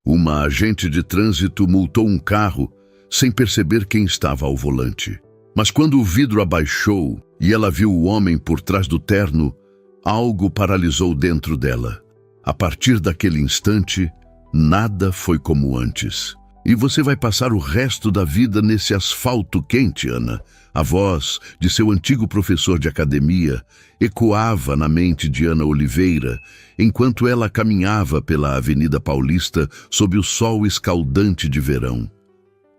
Uma agente de trânsito multou um carro sem perceber quem estava ao volante. Mas quando o vidro abaixou e ela viu o homem por trás do terno, algo paralisou dentro dela. A partir daquele instante, nada foi como antes. E você vai passar o resto da vida nesse asfalto quente, Ana. A voz de seu antigo professor de academia ecoava na mente de Ana Oliveira, enquanto ela caminhava pela Avenida Paulista sob o sol escaldante de verão.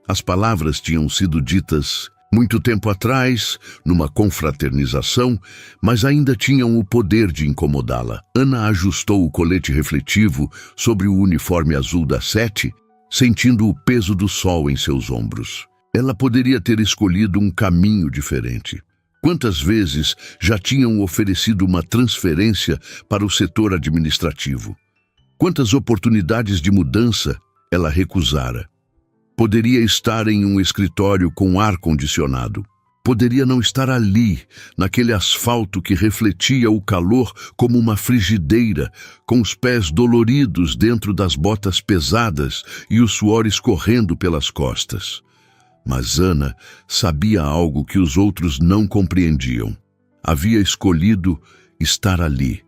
As palavras tinham sido ditas muito tempo atrás, numa confraternização, mas ainda tinham o poder de incomodá-la. Ana ajustou o colete refletivo sobre o uniforme azul da 7, sentindo o peso do sol em seus ombros. Ela poderia ter escolhido um caminho diferente. Quantas vezes já tinham oferecido uma transferência para o setor administrativo? Quantas oportunidades de mudança ela recusara? Poderia estar em um escritório com ar-condicionado. Poderia não estar ali, naquele asfalto que refletia o calor como uma frigideira, com os pés doloridos dentro das botas pesadas e o suor escorrendo pelas costas. Mas Ana sabia algo que os outros não compreendiam. Havia escolhido estar ali.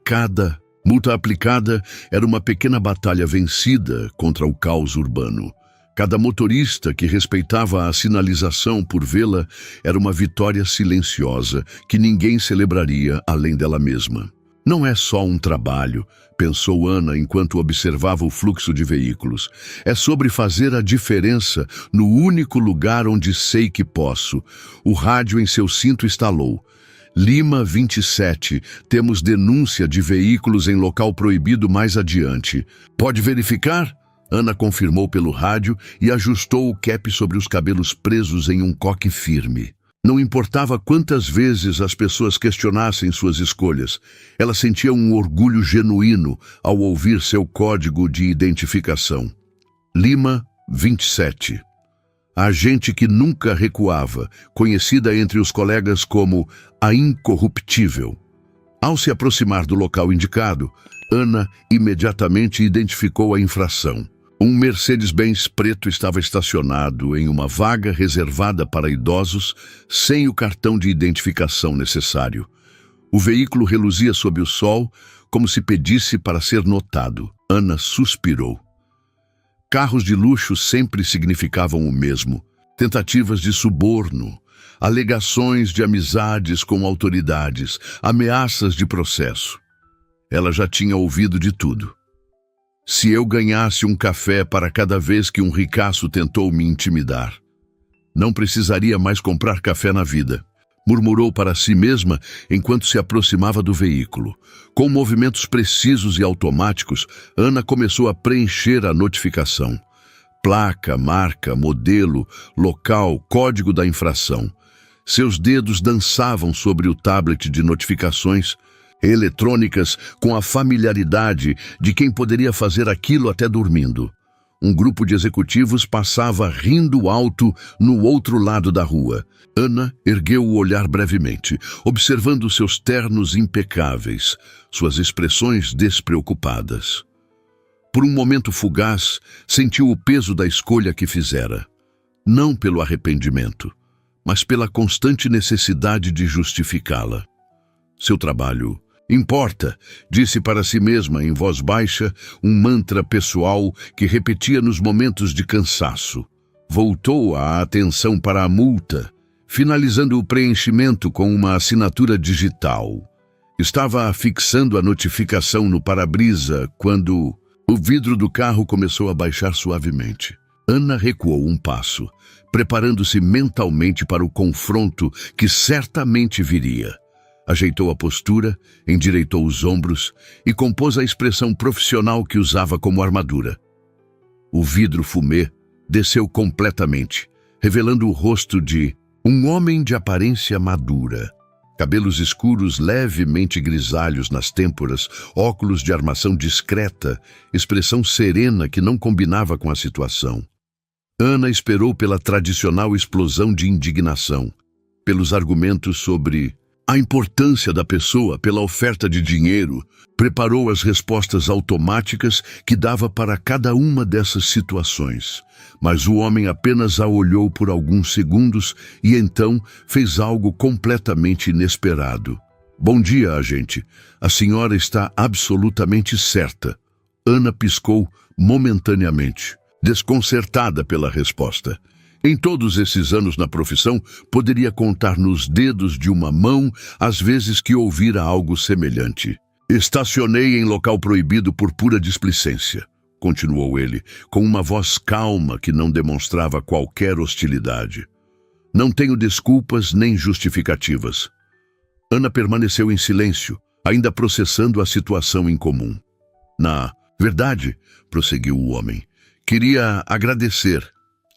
Cada multa aplicada era uma pequena batalha vencida contra o caos urbano. Cada motorista que respeitava a sinalização por vê-la era uma vitória silenciosa que ninguém celebraria além dela mesma. Não é só um trabalho, pensou Ana enquanto observava o fluxo de veículos. É sobre fazer a diferença no único lugar onde sei que posso. O rádio em seu cinto estalou. Lima 27, temos denúncia de veículos em local proibido mais adiante. Pode verificar? Ana confirmou pelo rádio e ajustou o cap sobre os cabelos presos em um coque firme. Não importava quantas vezes as pessoas questionassem suas escolhas, ela sentia um orgulho genuíno ao ouvir seu código de identificação. Lima 27. A agente que nunca recuava, conhecida entre os colegas como a Incorruptível. Ao se aproximar do local indicado, Ana imediatamente identificou a infração. Um Mercedes-Benz preto estava estacionado em uma vaga reservada para idosos sem o cartão de identificação necessário. O veículo reluzia sob o sol como se pedisse para ser notado. Ana suspirou. Carros de luxo sempre significavam o mesmo: tentativas de suborno, alegações de amizades com autoridades, ameaças de processo. Ela já tinha ouvido de tudo. Se eu ganhasse um café para cada vez que um ricaço tentou me intimidar, não precisaria mais comprar café na vida, murmurou para si mesma enquanto se aproximava do veículo. Com movimentos precisos e automáticos, Ana começou a preencher a notificação. Placa, marca, modelo, local, código da infração. Seus dedos dançavam sobre o tablet de notificações eletrônicas com a familiaridade de quem poderia fazer aquilo até dormindo. Um grupo de executivos passava rindo alto no outro lado da rua. Ana ergueu o olhar brevemente, observando seus ternos impecáveis, suas expressões despreocupadas. Por um momento fugaz, sentiu o peso da escolha que fizera. Não pelo arrependimento, mas pela constante necessidade de justificá-la. Seu trabalho importa, disse para si mesma em voz baixa, um mantra pessoal que repetia nos momentos de cansaço. Voltou a atenção para a multa, finalizando o preenchimento com uma assinatura digital. Estava fixando a notificação no para-brisa quando o vidro do carro começou a baixar suavemente. Ana recuou um passo, preparando-se mentalmente para o confronto que certamente viria. Ajeitou a postura, endireitou os ombros e compôs a expressão profissional que usava como armadura. O vidro fumê desceu completamente, revelando o rosto de um homem de aparência madura. Cabelos escuros levemente grisalhos nas têmporas, óculos de armação discreta, expressão serena que não combinava com a situação. Ana esperou pela tradicional explosão de indignação, pelos argumentos sobre A importância da pessoa pela oferta de dinheiro preparou as respostas automáticas que dava para cada uma dessas situações. Mas o homem apenas a olhou por alguns segundos e então fez algo completamente inesperado. Bom dia, agente. A senhora está absolutamente certa. Ana piscou momentaneamente, desconcertada pela resposta. Em todos esses anos na profissão, poderia contar nos dedos de uma mão as vezes que ouvira algo semelhante. Estacionei em local proibido por pura displicência, continuou ele, com uma voz calma que não demonstrava qualquer hostilidade. Não tenho desculpas nem justificativas. Ana permaneceu em silêncio, ainda processando a situação incomum. Na verdade, prosseguiu o homem, queria agradecer.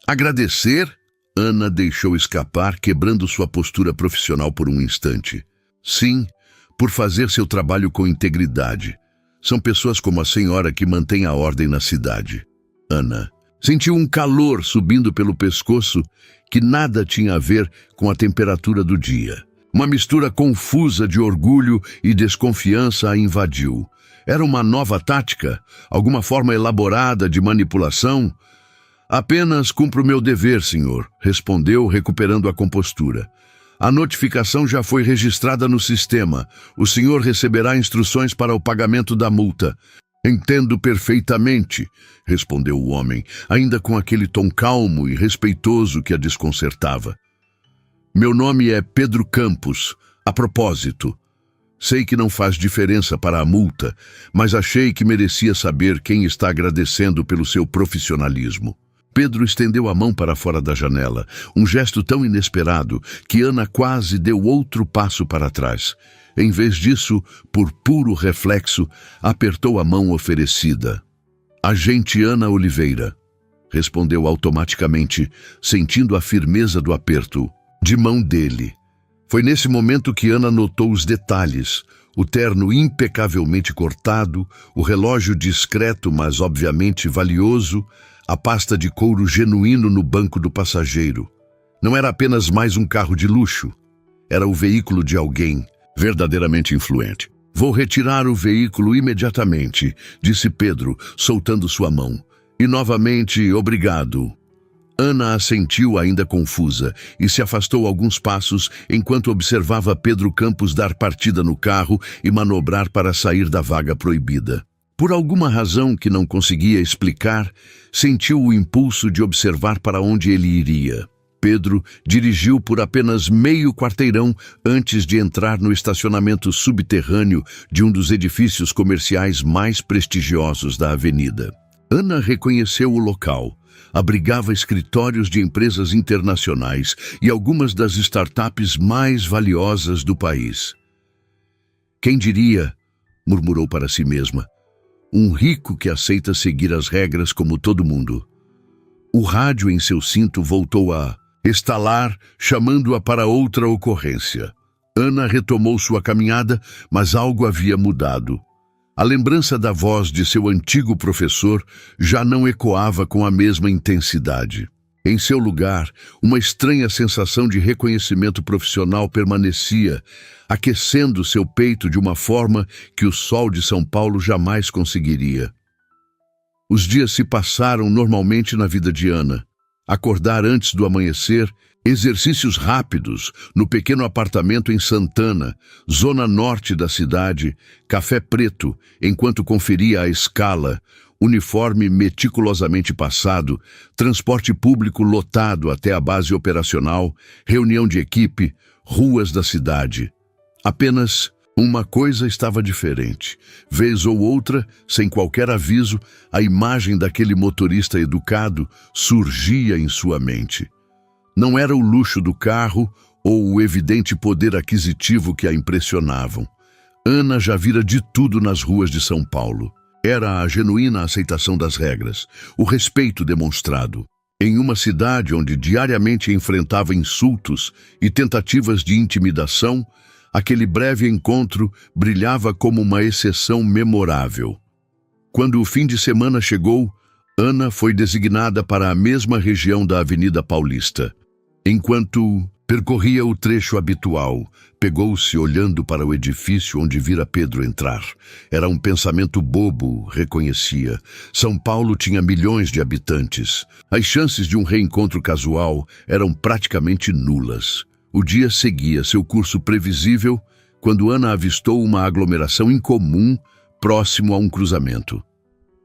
Agradecer? Ana deixou escapar, quebrando sua postura profissional por um instante. Sim, por fazer seu trabalho com integridade. São pessoas como a senhora que mantêm a ordem na cidade. Ana sentiu um calor subindo pelo pescoço que nada tinha a ver com a temperatura do dia. Uma mistura confusa de orgulho e desconfiança a invadiu. Era uma nova tática? Alguma forma elaborada de manipulação? Apenas cumpro meu dever, senhor, respondeu, recuperando a compostura. A notificação já foi registrada no sistema. O senhor receberá instruções para o pagamento da multa. Entendo perfeitamente, respondeu o homem, ainda com aquele tom calmo e respeitoso que a desconcertava. Meu nome é Pedro Campos. A propósito, sei que não faz diferença para a multa, mas achei que merecia saber quem está agradecendo pelo seu profissionalismo. Pedro estendeu a mão para fora da janela, um gesto tão inesperado que Ana quase deu outro passo para trás. Em vez disso, por puro reflexo, apertou a mão oferecida. Agente Ana Oliveira, respondeu automaticamente, sentindo a firmeza do aperto de mão dele. Foi nesse momento que Ana notou os detalhes, o terno impecavelmente cortado, o relógio discreto, mas obviamente valioso, a pasta de couro genuíno no banco do passageiro. Não era apenas mais um carro de luxo. Era o veículo de alguém verdadeiramente influente. Vou retirar o veículo imediatamente, disse Pedro, soltando sua mão. E novamente, obrigado. Ana assentiu ainda confusa e se afastou alguns passos enquanto observava Pedro Campos dar partida no carro e manobrar para sair da vaga proibida. Por alguma razão que não conseguia explicar, sentiu o impulso de observar para onde ele iria. Pedro dirigiu por apenas meio quarteirão antes de entrar no estacionamento subterrâneo de um dos edifícios comerciais mais prestigiosos da avenida. Ana reconheceu o local. Abrigava escritórios de empresas internacionais e algumas das startups mais valiosas do país. Quem diria, murmurou para si mesma, um rico que aceita seguir as regras como todo mundo. O rádio em seu cinto voltou a estalar, chamando-a para outra ocorrência. Ana retomou sua caminhada, mas algo havia mudado. A lembrança da voz de seu antigo professor já não ecoava com a mesma intensidade. Em seu lugar, uma estranha sensação de reconhecimento profissional permanecia, aquecendo seu peito de uma forma que o sol de São Paulo jamais conseguiria. Os dias se passaram normalmente na vida de Ana. Acordar antes do amanhecer, exercícios rápidos no pequeno apartamento em Santana, zona norte da cidade, café preto, enquanto conferia a escala, uniforme meticulosamente passado, transporte público lotado até a base operacional, reunião de equipe, ruas da cidade. Apenas uma coisa estava diferente. Vez ou outra, sem qualquer aviso, a imagem daquele motorista educado surgia em sua mente. Não era o luxo do carro ou o evidente poder aquisitivo que a impressionavam. Ana já vira de tudo nas ruas de São Paulo. Era a genuína aceitação das regras, o respeito demonstrado. Em uma cidade onde diariamente enfrentava insultos e tentativas de intimidação, aquele breve encontro brilhava como uma exceção memorável. Quando o fim de semana chegou, Ana foi designada para a mesma região da Avenida Paulista. Enquanto Percorria o trecho habitual. Pegou-se olhando para o edifício onde vira Pedro entrar. Era um pensamento bobo, reconhecia. São Paulo tinha milhões de habitantes. As chances de um reencontro casual eram praticamente nulas. O dia seguia seu curso previsível quando Ana avistou uma aglomeração incomum próximo a um cruzamento.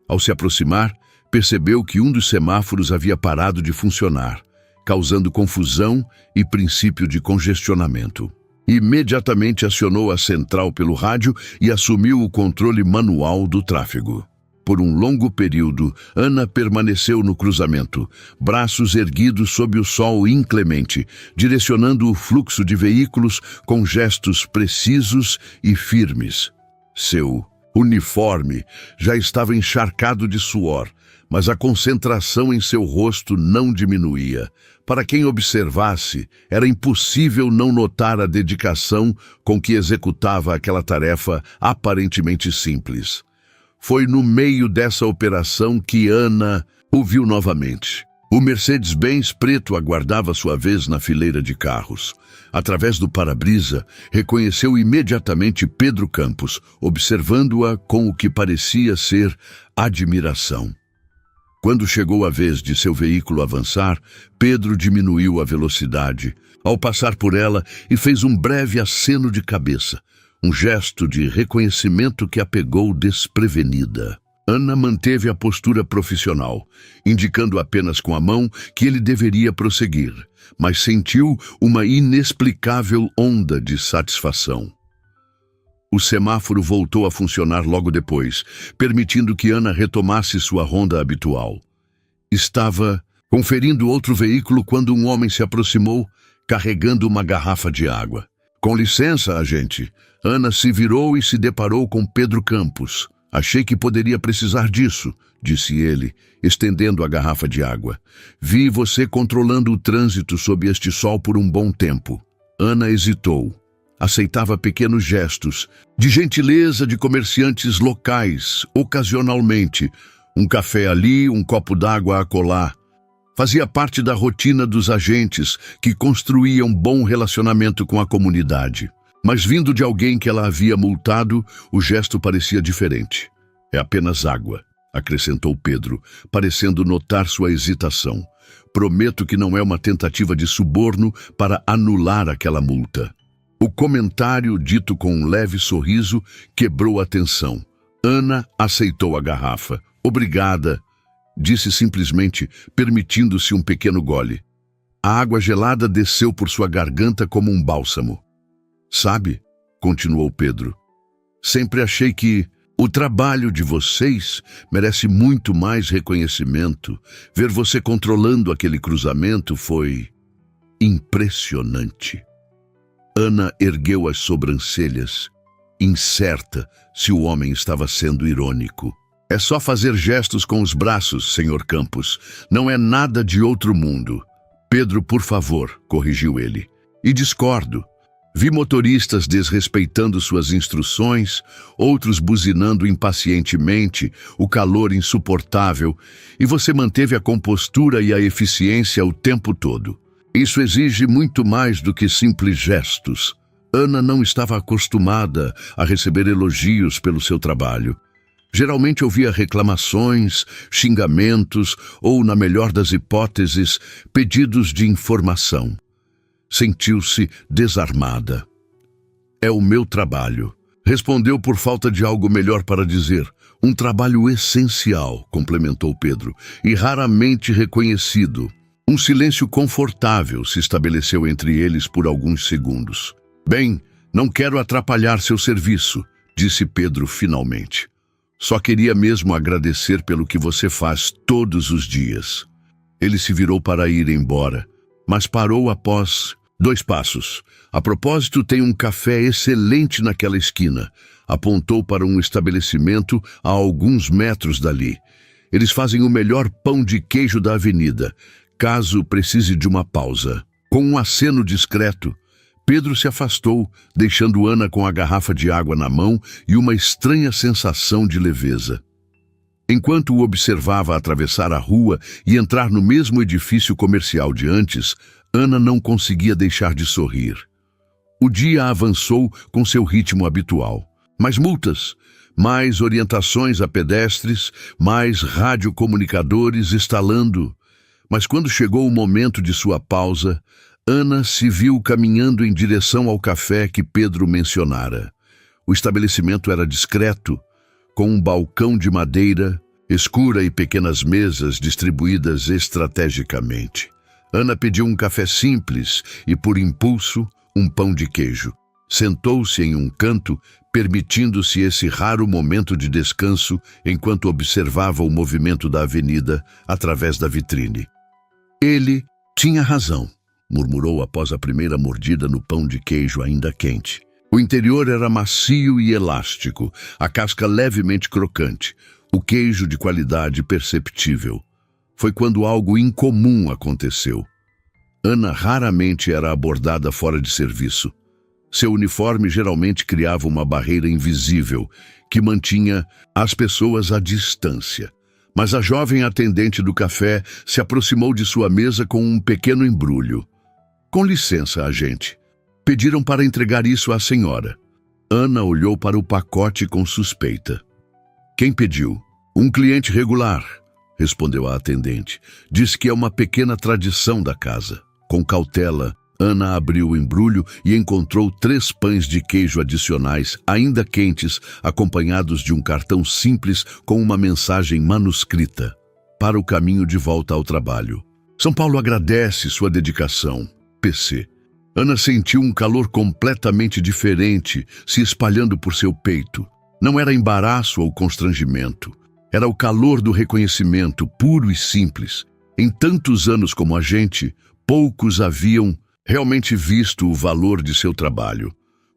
Ao se aproximar, percebeu que um dos semáforos havia parado de funcionar, causando confusão e princípio de congestionamento. Imediatamente acionou a central pelo rádio e assumiu o controle manual do tráfego. Por um longo período, Ana permaneceu no cruzamento, braços erguidos sob o sol inclemente, direcionando o fluxo de veículos com gestos precisos e firmes. Seu uniforme já estava encharcado de suor, mas a concentração em seu rosto não diminuía. Para quem observasse, era impossível não notar a dedicação com que executava aquela tarefa aparentemente simples. Foi no meio dessa operação que Ana o viu novamente. O Mercedes-Benz preto aguardava sua vez na fileira de carros. Através do para-brisa, reconheceu imediatamente Pedro Campos, observando-a com o que parecia ser admiração. Quando chegou a vez de seu veículo avançar, Pedro diminuiu a velocidade ao passar por ela e fez um breve aceno de cabeça, um gesto de reconhecimento que a pegou desprevenida. Ana manteve a postura profissional, indicando apenas com a mão que ele deveria prosseguir, mas sentiu uma inexplicável onda de satisfação. O semáforo voltou a funcionar logo depois, permitindo que Ana retomasse sua ronda habitual. Estava conferindo outro veículo quando um homem se aproximou, carregando uma garrafa de água. "Com licença, agente." Ana se virou e se deparou com Pedro Campos. "Achei que poderia precisar disso", disse ele, estendendo a garrafa de água. "Vi você controlando o trânsito sob este sol por um bom tempo." Ana hesitou. Aceitava pequenos gestos, de gentileza de comerciantes locais, ocasionalmente. Um café ali, um copo d'água acolá. Fazia parte da rotina dos agentes que construíam bom relacionamento com a comunidade. Mas vindo de alguém que ela havia multado, o gesto parecia diferente. "É apenas água", acrescentou Pedro, parecendo notar sua hesitação. "Prometo que não é uma tentativa de suborno para anular aquela multa." O comentário, dito com um leve sorriso, quebrou a tensão. Ana aceitou a garrafa. "Obrigada", disse simplesmente, permitindo-se um pequeno gole. A água gelada desceu por sua garganta como um bálsamo. "Sabe", continuou Pedro, "sempre achei que o trabalho de vocês merece muito mais reconhecimento. Ver você controlando aquele cruzamento foi impressionante." Ana ergueu as sobrancelhas, incerta se o homem estava sendo irônico. "É só fazer gestos com os braços, Sr. Campos. Não é nada de outro mundo." "Pedro, por favor", corrigiu ele. "E discordo. Vi motoristas desrespeitando suas instruções, outros buzinando impacientemente, o calor insuportável, e você manteve a compostura e a eficiência o tempo todo. Isso exige muito mais do que simples gestos." Ana não estava acostumada a receber elogios pelo seu trabalho. Geralmente ouvia reclamações, xingamentos ou, na melhor das hipóteses, pedidos de informação. Sentiu-se desarmada. "É o meu trabalho", respondeu por falta de algo melhor para dizer. "Um trabalho essencial", complementou Pedro, "e raramente reconhecido." Um silêncio confortável se estabeleceu entre eles por alguns segundos. "Bem, não quero atrapalhar seu serviço", disse Pedro finalmente. "Só queria mesmo agradecer pelo que você faz todos os dias." Ele se virou para ir embora, mas parou após 2 passos. "A propósito, tem um café excelente naquela esquina." Apontou para um estabelecimento a alguns metros dali. "Eles fazem o melhor pão de queijo da avenida, caso precise de uma pausa." Com um aceno discreto, Pedro se afastou, deixando Ana com a garrafa de água na mão e uma estranha sensação de leveza. Enquanto o observava atravessar a rua e entrar no mesmo edifício comercial de antes, Ana não conseguia deixar de sorrir. O dia avançou com seu ritmo habitual. Mais multas, mais orientações a pedestres, mais radiocomunicadores estalando. Mas quando chegou o momento de sua pausa, Ana se viu caminhando em direção ao café que Pedro mencionara. O estabelecimento era discreto, com um balcão de madeira escura e pequenas mesas distribuídas estrategicamente. Ana pediu um café simples e, por impulso, um pão de queijo. Sentou-se em um canto, permitindo-se esse raro momento de descanso enquanto observava o movimento da avenida através da vitrine. Ele tinha razão, murmurou após a primeira mordida no pão de queijo ainda quente. O interior era macio e elástico, a casca levemente crocante, o queijo de qualidade perceptível. Foi quando algo incomum aconteceu. Ana raramente era abordada fora de serviço. Seu uniforme geralmente criava uma barreira invisível que mantinha as pessoas à distância. Mas a jovem atendente do café se aproximou de sua mesa com um pequeno embrulho. Com licença, agente. Pediram para entregar isso à senhora. Ana olhou para o pacote com suspeita. Quem pediu? Um cliente regular, respondeu a atendente. Disse que é uma pequena tradição da casa. Com cautela, Ana abriu o embrulho e encontrou 3 pães de queijo adicionais, ainda quentes, acompanhados de um cartão simples com uma mensagem manuscrita. Para o caminho de volta ao trabalho. São Paulo agradece sua dedicação. PC. Ana sentiu um calor completamente diferente se espalhando por seu peito. Não era embaraço ou constrangimento. Era o calor do reconhecimento, puro e simples. Em tantos anos como agente, poucos haviam realmente visto o valor de seu trabalho.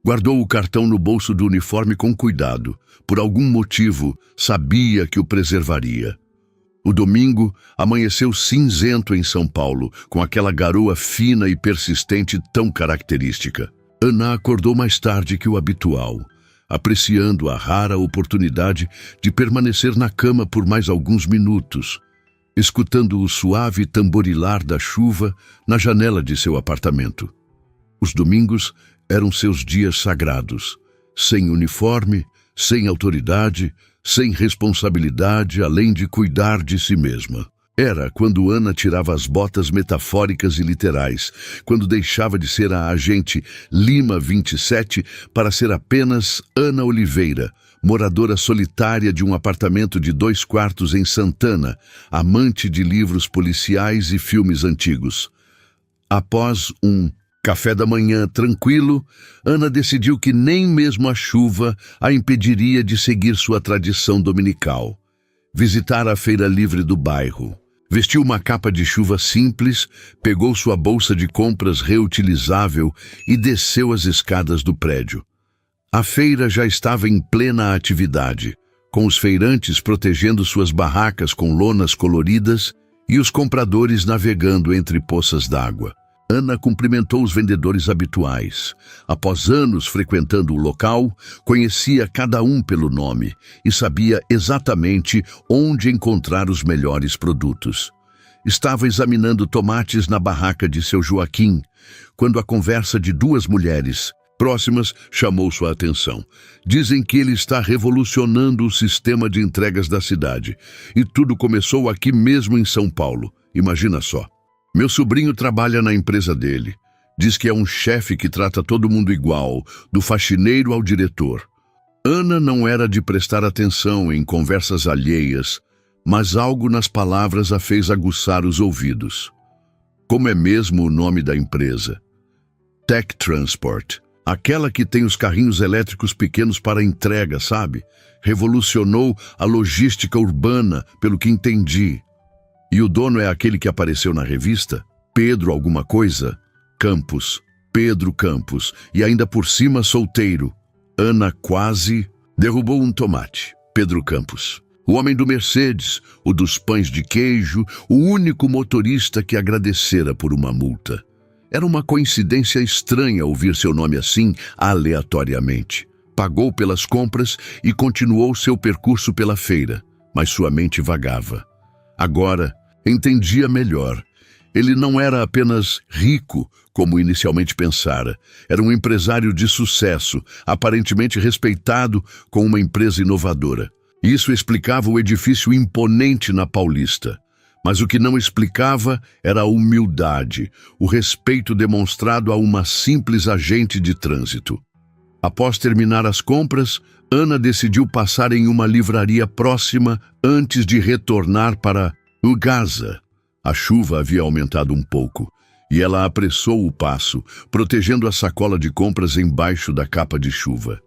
Guardou o cartão no bolso do uniforme com cuidado. Por algum motivo, sabia que o preservaria. O domingo amanheceu cinzento em São Paulo, com aquela garoa fina e persistente tão característica. Ana acordou mais tarde que o habitual, apreciando a rara oportunidade de permanecer na cama por mais alguns minutos, escutando o suave tamborilar da chuva na janela de seu apartamento. Os domingos eram seus dias sagrados, sem uniforme, sem autoridade, sem responsabilidade, além de cuidar de si mesma. Era quando Ana tirava as botas metafóricas e literais, quando deixava de ser a agente Lima 27 para ser apenas Ana Oliveira, moradora solitária de um apartamento de 2 quartos em Santana, amante de livros policiais e filmes antigos. Após um café da manhã tranquilo, Ana decidiu que nem mesmo a chuva a impediria de seguir sua tradição dominical. Visitar a feira livre do bairro. Vestiu uma capa de chuva simples, pegou sua bolsa de compras reutilizável e desceu as escadas do prédio. A feira já estava em plena atividade, com os feirantes protegendo suas barracas com lonas coloridas e os compradores navegando entre poças d'água. Ana cumprimentou os vendedores habituais. Após anos frequentando o local, conhecia cada um pelo nome e sabia exatamente onde encontrar os melhores produtos. Estava examinando tomates na barraca de seu Joaquim, quando a conversa de 2 mulheres próximas chamou sua atenção. Dizem que ele está revolucionando o sistema de entregas da cidade. E tudo começou aqui mesmo em São Paulo. Imagina só. Meu sobrinho trabalha na empresa dele. Diz que é um chefe que trata todo mundo igual, do faxineiro ao diretor. Ana não era de prestar atenção em conversas alheias, mas algo nas palavras a fez aguçar os ouvidos. Como é mesmo o nome da empresa? Tech Transport. Aquela que tem os carrinhos elétricos pequenos para entrega, sabe? Revolucionou a logística urbana, pelo que entendi. E o dono é aquele que apareceu na revista? Pedro alguma coisa? Campos. Pedro Campos. E ainda por cima solteiro. Ana quase derrubou um tomate. Pedro Campos. O homem do Mercedes, o dos pães de queijo, o único motorista que agradecera por uma multa. Era uma coincidência estranha ouvir seu nome assim, aleatoriamente. Pagou pelas compras e continuou seu percurso pela feira, mas sua mente vagava. Agora, entendia melhor. Ele não era apenas rico, como inicialmente pensara. Era um empresário de sucesso, aparentemente respeitado, com uma empresa inovadora. Isso explicava o edifício imponente na Paulista. Mas o que não explicava era a humildade, o respeito demonstrado a uma simples agente de trânsito. Após terminar as compras, Ana decidiu passar em uma livraria próxima antes de retornar para Gaza. A chuva havia aumentado um pouco, e ela apressou o passo, protegendo a sacola de compras embaixo da capa de chuva.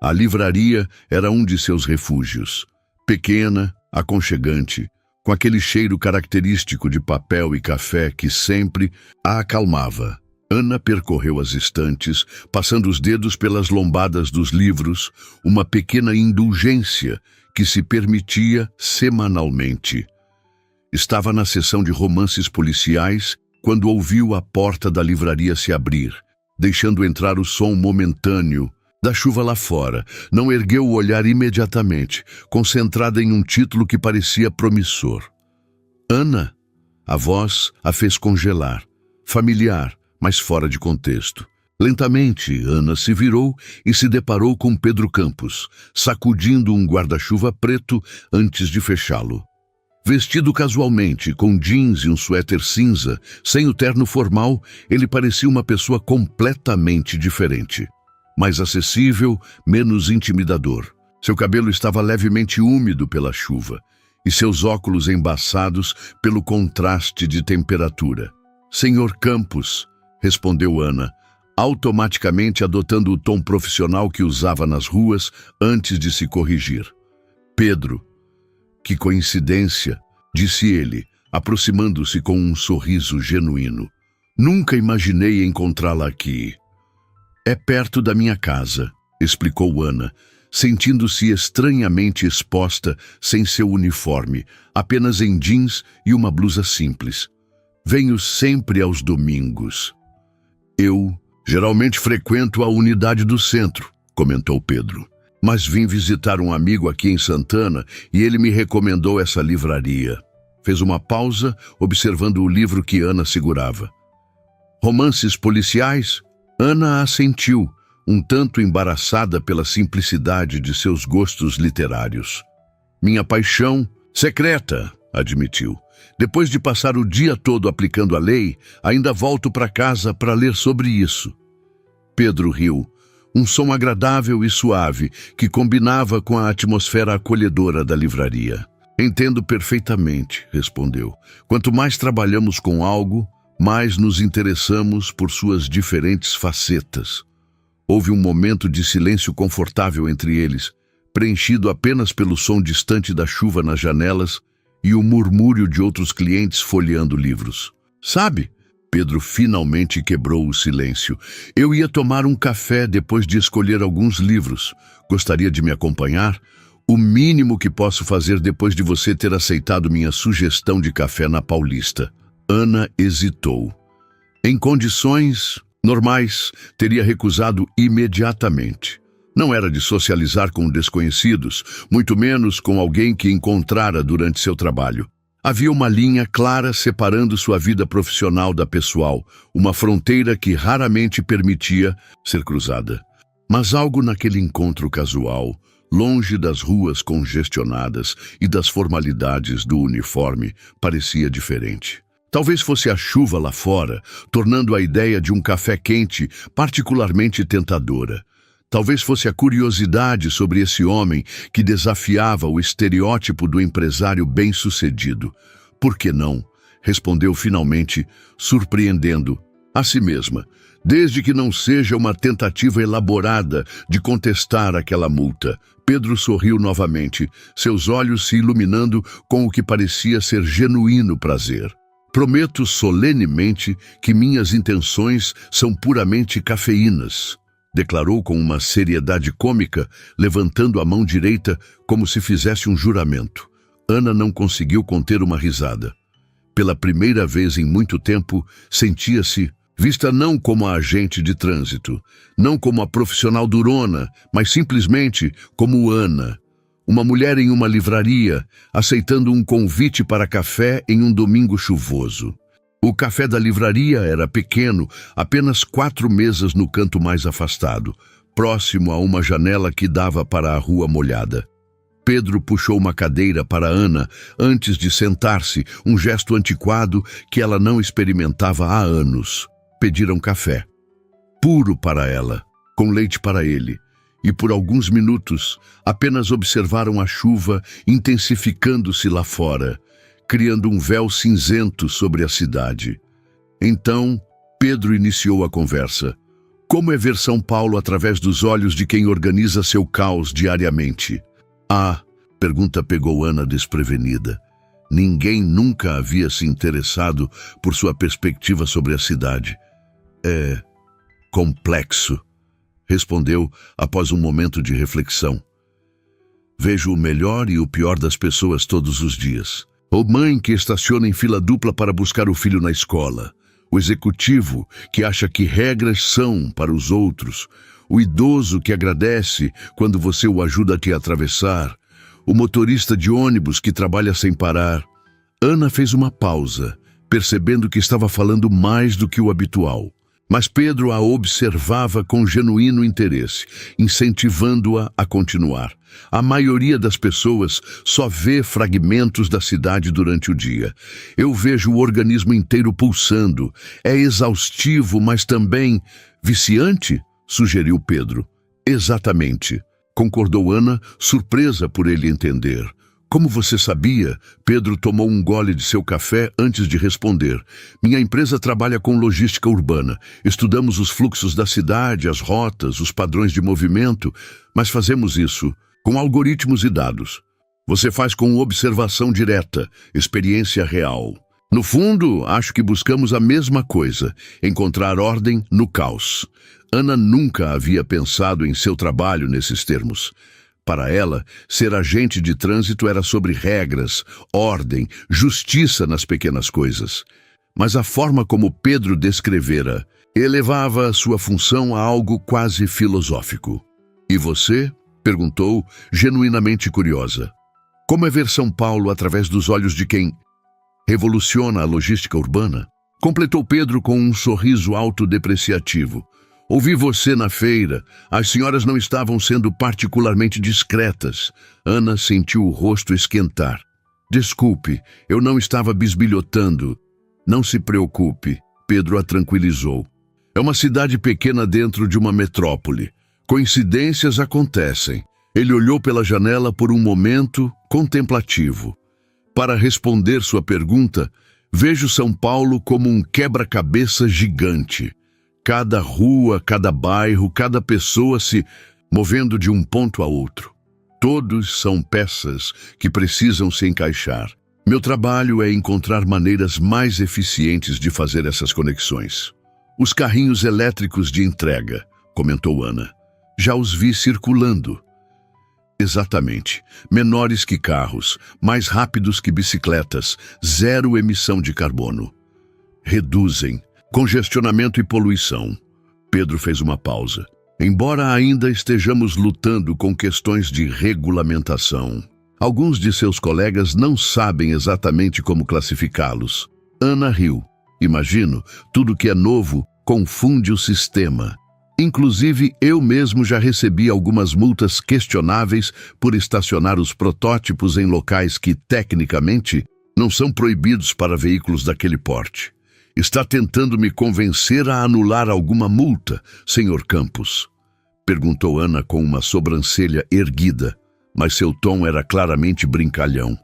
A livraria era um de seus refúgios. Pequena, aconchegante, com aquele cheiro característico de papel e café que sempre a acalmava. Ana percorreu as estantes, passando os dedos pelas lombadas dos livros, uma pequena indulgência que se permitia semanalmente. Estava na seção de romances policiais quando ouviu a porta da livraria se abrir, deixando entrar o som momentâneo da chuva lá fora. Não ergueu o olhar imediatamente, concentrada em um título que parecia promissor. Ana. A voz a fez congelar, familiar, mas fora de contexto. Lentamente, Ana se virou e se deparou com Pedro Campos, sacudindo um guarda-chuva preto antes de fechá-lo. Vestido casualmente, com jeans e um suéter cinza, sem o terno formal, ele parecia uma pessoa completamente diferente. Mais acessível, menos intimidador. Seu cabelo estava levemente úmido pela chuva, e seus óculos embaçados pelo contraste de temperatura. "Senhor Campos", respondeu Ana, automaticamente adotando o tom profissional que usava nas ruas antes de se corrigir. "Pedro. Que coincidência", disse ele, aproximando-se com um sorriso genuíno. "Nunca imaginei encontrá-la aqui." "É perto da minha casa", explicou Ana, sentindo-se estranhamente exposta sem seu uniforme, apenas em jeans e uma blusa simples. "Venho sempre aos domingos." "Eu geralmente frequento a unidade do centro", comentou Pedro. "Mas vim visitar um amigo aqui em Santana e ele me recomendou essa livraria." Fez uma pausa, observando o livro que Ana segurava. "Romances policiais?" Ana assentiu, um tanto embaraçada pela simplicidade de seus gostos literários. "Minha paixão secreta", admitiu. "Depois de passar o dia todo aplicando a lei, ainda volto para casa para ler sobre isso." Pedro riu. Um som agradável e suave que combinava com a atmosfera acolhedora da livraria. "Entendo perfeitamente", respondeu. "Quanto mais trabalhamos com algo, mais nos interessamos por suas diferentes facetas." Houve um momento de silêncio confortável entre eles, preenchido apenas pelo som distante da chuva nas janelas e o murmúrio de outros clientes folheando livros. "Sabe?" Pedro finalmente quebrou o silêncio. "Eu ia tomar um café depois de escolher alguns livros. Gostaria de me acompanhar? O mínimo que posso fazer depois de você ter aceitado minha sugestão de café na Paulista." Ana hesitou. Em condições normais, teria recusado imediatamente. Não era de socializar com desconhecidos, muito menos com alguém que encontrara durante seu trabalho. Havia uma linha clara separando sua vida profissional da pessoal, uma fronteira que raramente permitia ser cruzada. Mas algo naquele encontro casual, longe das ruas congestionadas e das formalidades do uniforme, parecia diferente. Talvez fosse a chuva lá fora, tornando a ideia de um café quente particularmente tentadora. Talvez fosse a curiosidade sobre esse homem que desafiava o estereótipo do empresário bem-sucedido. "Por que não?", respondeu finalmente, surpreendendo a si mesma, desde que não seja uma tentativa elaborada de contestar aquela multa. Pedro sorriu novamente, seus olhos se iluminando com o que parecia ser genuíno prazer. "Prometo solenemente que minhas intenções são puramente cafeínas", declarou com uma seriedade cômica, levantando a mão direita como se fizesse um juramento. Ana não conseguiu conter uma risada. Pela primeira vez em muito tempo, sentia-se vista não como a agente de trânsito, não como a profissional durona, mas simplesmente como Ana, uma mulher em uma livraria, aceitando um convite para café em um domingo chuvoso. O café da livraria era pequeno, apenas 4 mesas no canto mais afastado, próximo a uma janela que dava para a rua molhada. Pedro puxou uma cadeira para Ana antes de sentar-se, um gesto antiquado que ela não experimentava há anos. Pediram café, puro para ela, com leite para ele, e por alguns minutos apenas observaram a chuva intensificando-se lá fora, criando um véu cinzento sobre a cidade. Então, Pedro iniciou a conversa. Como é ver São Paulo através dos olhos de quem organiza seu caos diariamente? A pergunta pegou Ana desprevenida. Ninguém nunca havia se interessado por sua perspectiva sobre a cidade. É complexo, respondeu após um momento de reflexão. Vejo o melhor e o pior das pessoas todos os dias. A mãe que estaciona em fila dupla para buscar o filho na escola. O executivo que acha que regras são para os outros. O idoso que agradece quando você o ajuda a te atravessar. O motorista de ônibus que trabalha sem parar. Ana fez uma pausa, percebendo que estava falando mais do que o habitual. Mas Pedro a observava com genuíno interesse, incentivando-a a continuar. A maioria das pessoas só vê fragmentos da cidade durante o dia. Eu vejo o organismo inteiro pulsando. É exaustivo, mas também viciante, sugeriu Pedro. Exatamente, concordou Ana, surpresa por ele entender. Como você sabia? Pedro tomou um gole de seu café antes de responder. Minha empresa trabalha com logística urbana. Estudamos os fluxos da cidade, as rotas, os padrões de movimento, mas fazemos isso com algoritmos e dados. Você faz com observação direta, experiência real. No fundo, acho que buscamos a mesma coisa, encontrar ordem no caos. Ana nunca havia pensado em seu trabalho nesses termos. Para ela, ser agente de trânsito era sobre regras, ordem, justiça nas pequenas coisas. Mas a forma como Pedro descrevera elevava sua função a algo quase filosófico. E você? Perguntou, genuinamente curiosa. Como é ver São Paulo através dos olhos de quem revoluciona a logística urbana? Completou Pedro com um sorriso autodepreciativo. Ouvi você na feira. As senhoras não estavam sendo particularmente discretas. Ana sentiu o rosto esquentar. Desculpe, eu não estava bisbilhotando. Não se preocupe, Pedro a tranquilizou. É uma cidade pequena dentro de uma metrópole. Coincidências acontecem. Ele olhou pela janela por um momento, contemplativo. Para responder sua pergunta, vejo São Paulo como um quebra-cabeça gigante. Cada rua, cada bairro, cada pessoa se movendo de um ponto a outro. Todos são peças que precisam se encaixar. Meu trabalho é encontrar maneiras mais eficientes de fazer essas conexões. Os carrinhos elétricos de entrega, comentou Ana. Já os vi circulando. Exatamente. Menores que carros, mais rápidos que bicicletas, zero emissão de carbono. Reduzem congestionamento e poluição. Pedro fez uma pausa. Embora ainda estejamos lutando com questões de regulamentação, alguns de seus colegas não sabem exatamente como classificá-los. Ana riu. Imagino, tudo que é novo confunde o sistema. Inclusive, eu mesmo já recebi algumas multas questionáveis por estacionar os protótipos em locais que, tecnicamente, não são proibidos para veículos daquele porte. Está tentando me convencer a anular alguma multa, Sr. Campos? Perguntou Ana com uma sobrancelha erguida, mas seu tom era claramente brincalhão.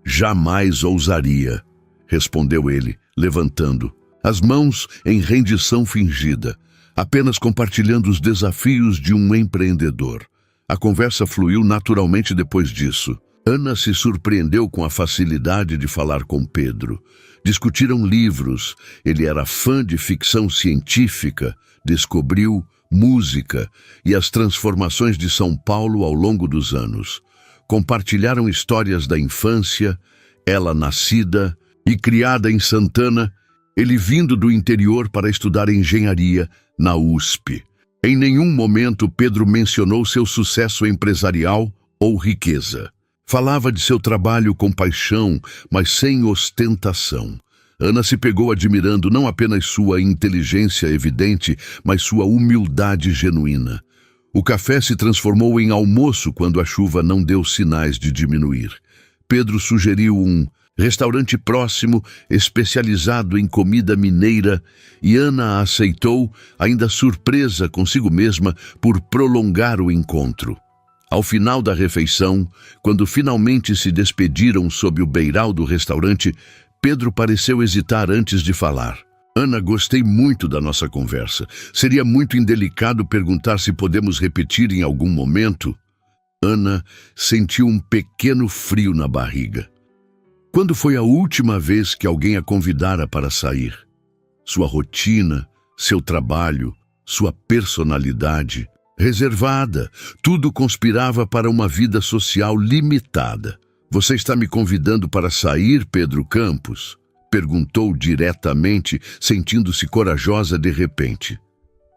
Jamais ousaria, respondeu ele, levantando, as mãos em rendição fingida, apenas compartilhando os desafios de um empreendedor. A conversa fluiu naturalmente depois disso. Ana se surpreendeu com a facilidade de falar com Pedro. Discutiram livros, ele era fã de ficção científica, descobriu música e as transformações de São Paulo ao longo dos anos. Compartilharam histórias da infância, ela nascida e criada em Santana, ele vindo do interior para estudar engenharia na USP. Em nenhum momento Pedro mencionou seu sucesso empresarial ou riqueza. Falava de seu trabalho com paixão, mas sem ostentação. Ana se pegou admirando não apenas sua inteligência evidente, mas sua humildade genuína. O café se transformou em almoço quando a chuva não deu sinais de diminuir. Pedro sugeriu um restaurante próximo, especializado em comida mineira, e Ana aceitou, ainda surpresa consigo mesma por prolongar o encontro. Ao final da refeição, quando finalmente se despediram sob o beiral do restaurante, Pedro pareceu hesitar antes de falar. Ana, gostei muito da nossa conversa. Seria muito indelicado perguntar se podemos repetir em algum momento? Ana sentiu um pequeno frio na barriga. Quando foi a última vez que alguém a convidara para sair? Sua rotina, seu trabalho, sua personalidade reservada, tudo conspirava para uma vida social limitada. Você está me convidando para sair, Pedro Campos? Perguntou diretamente, sentindo-se corajosa de repente.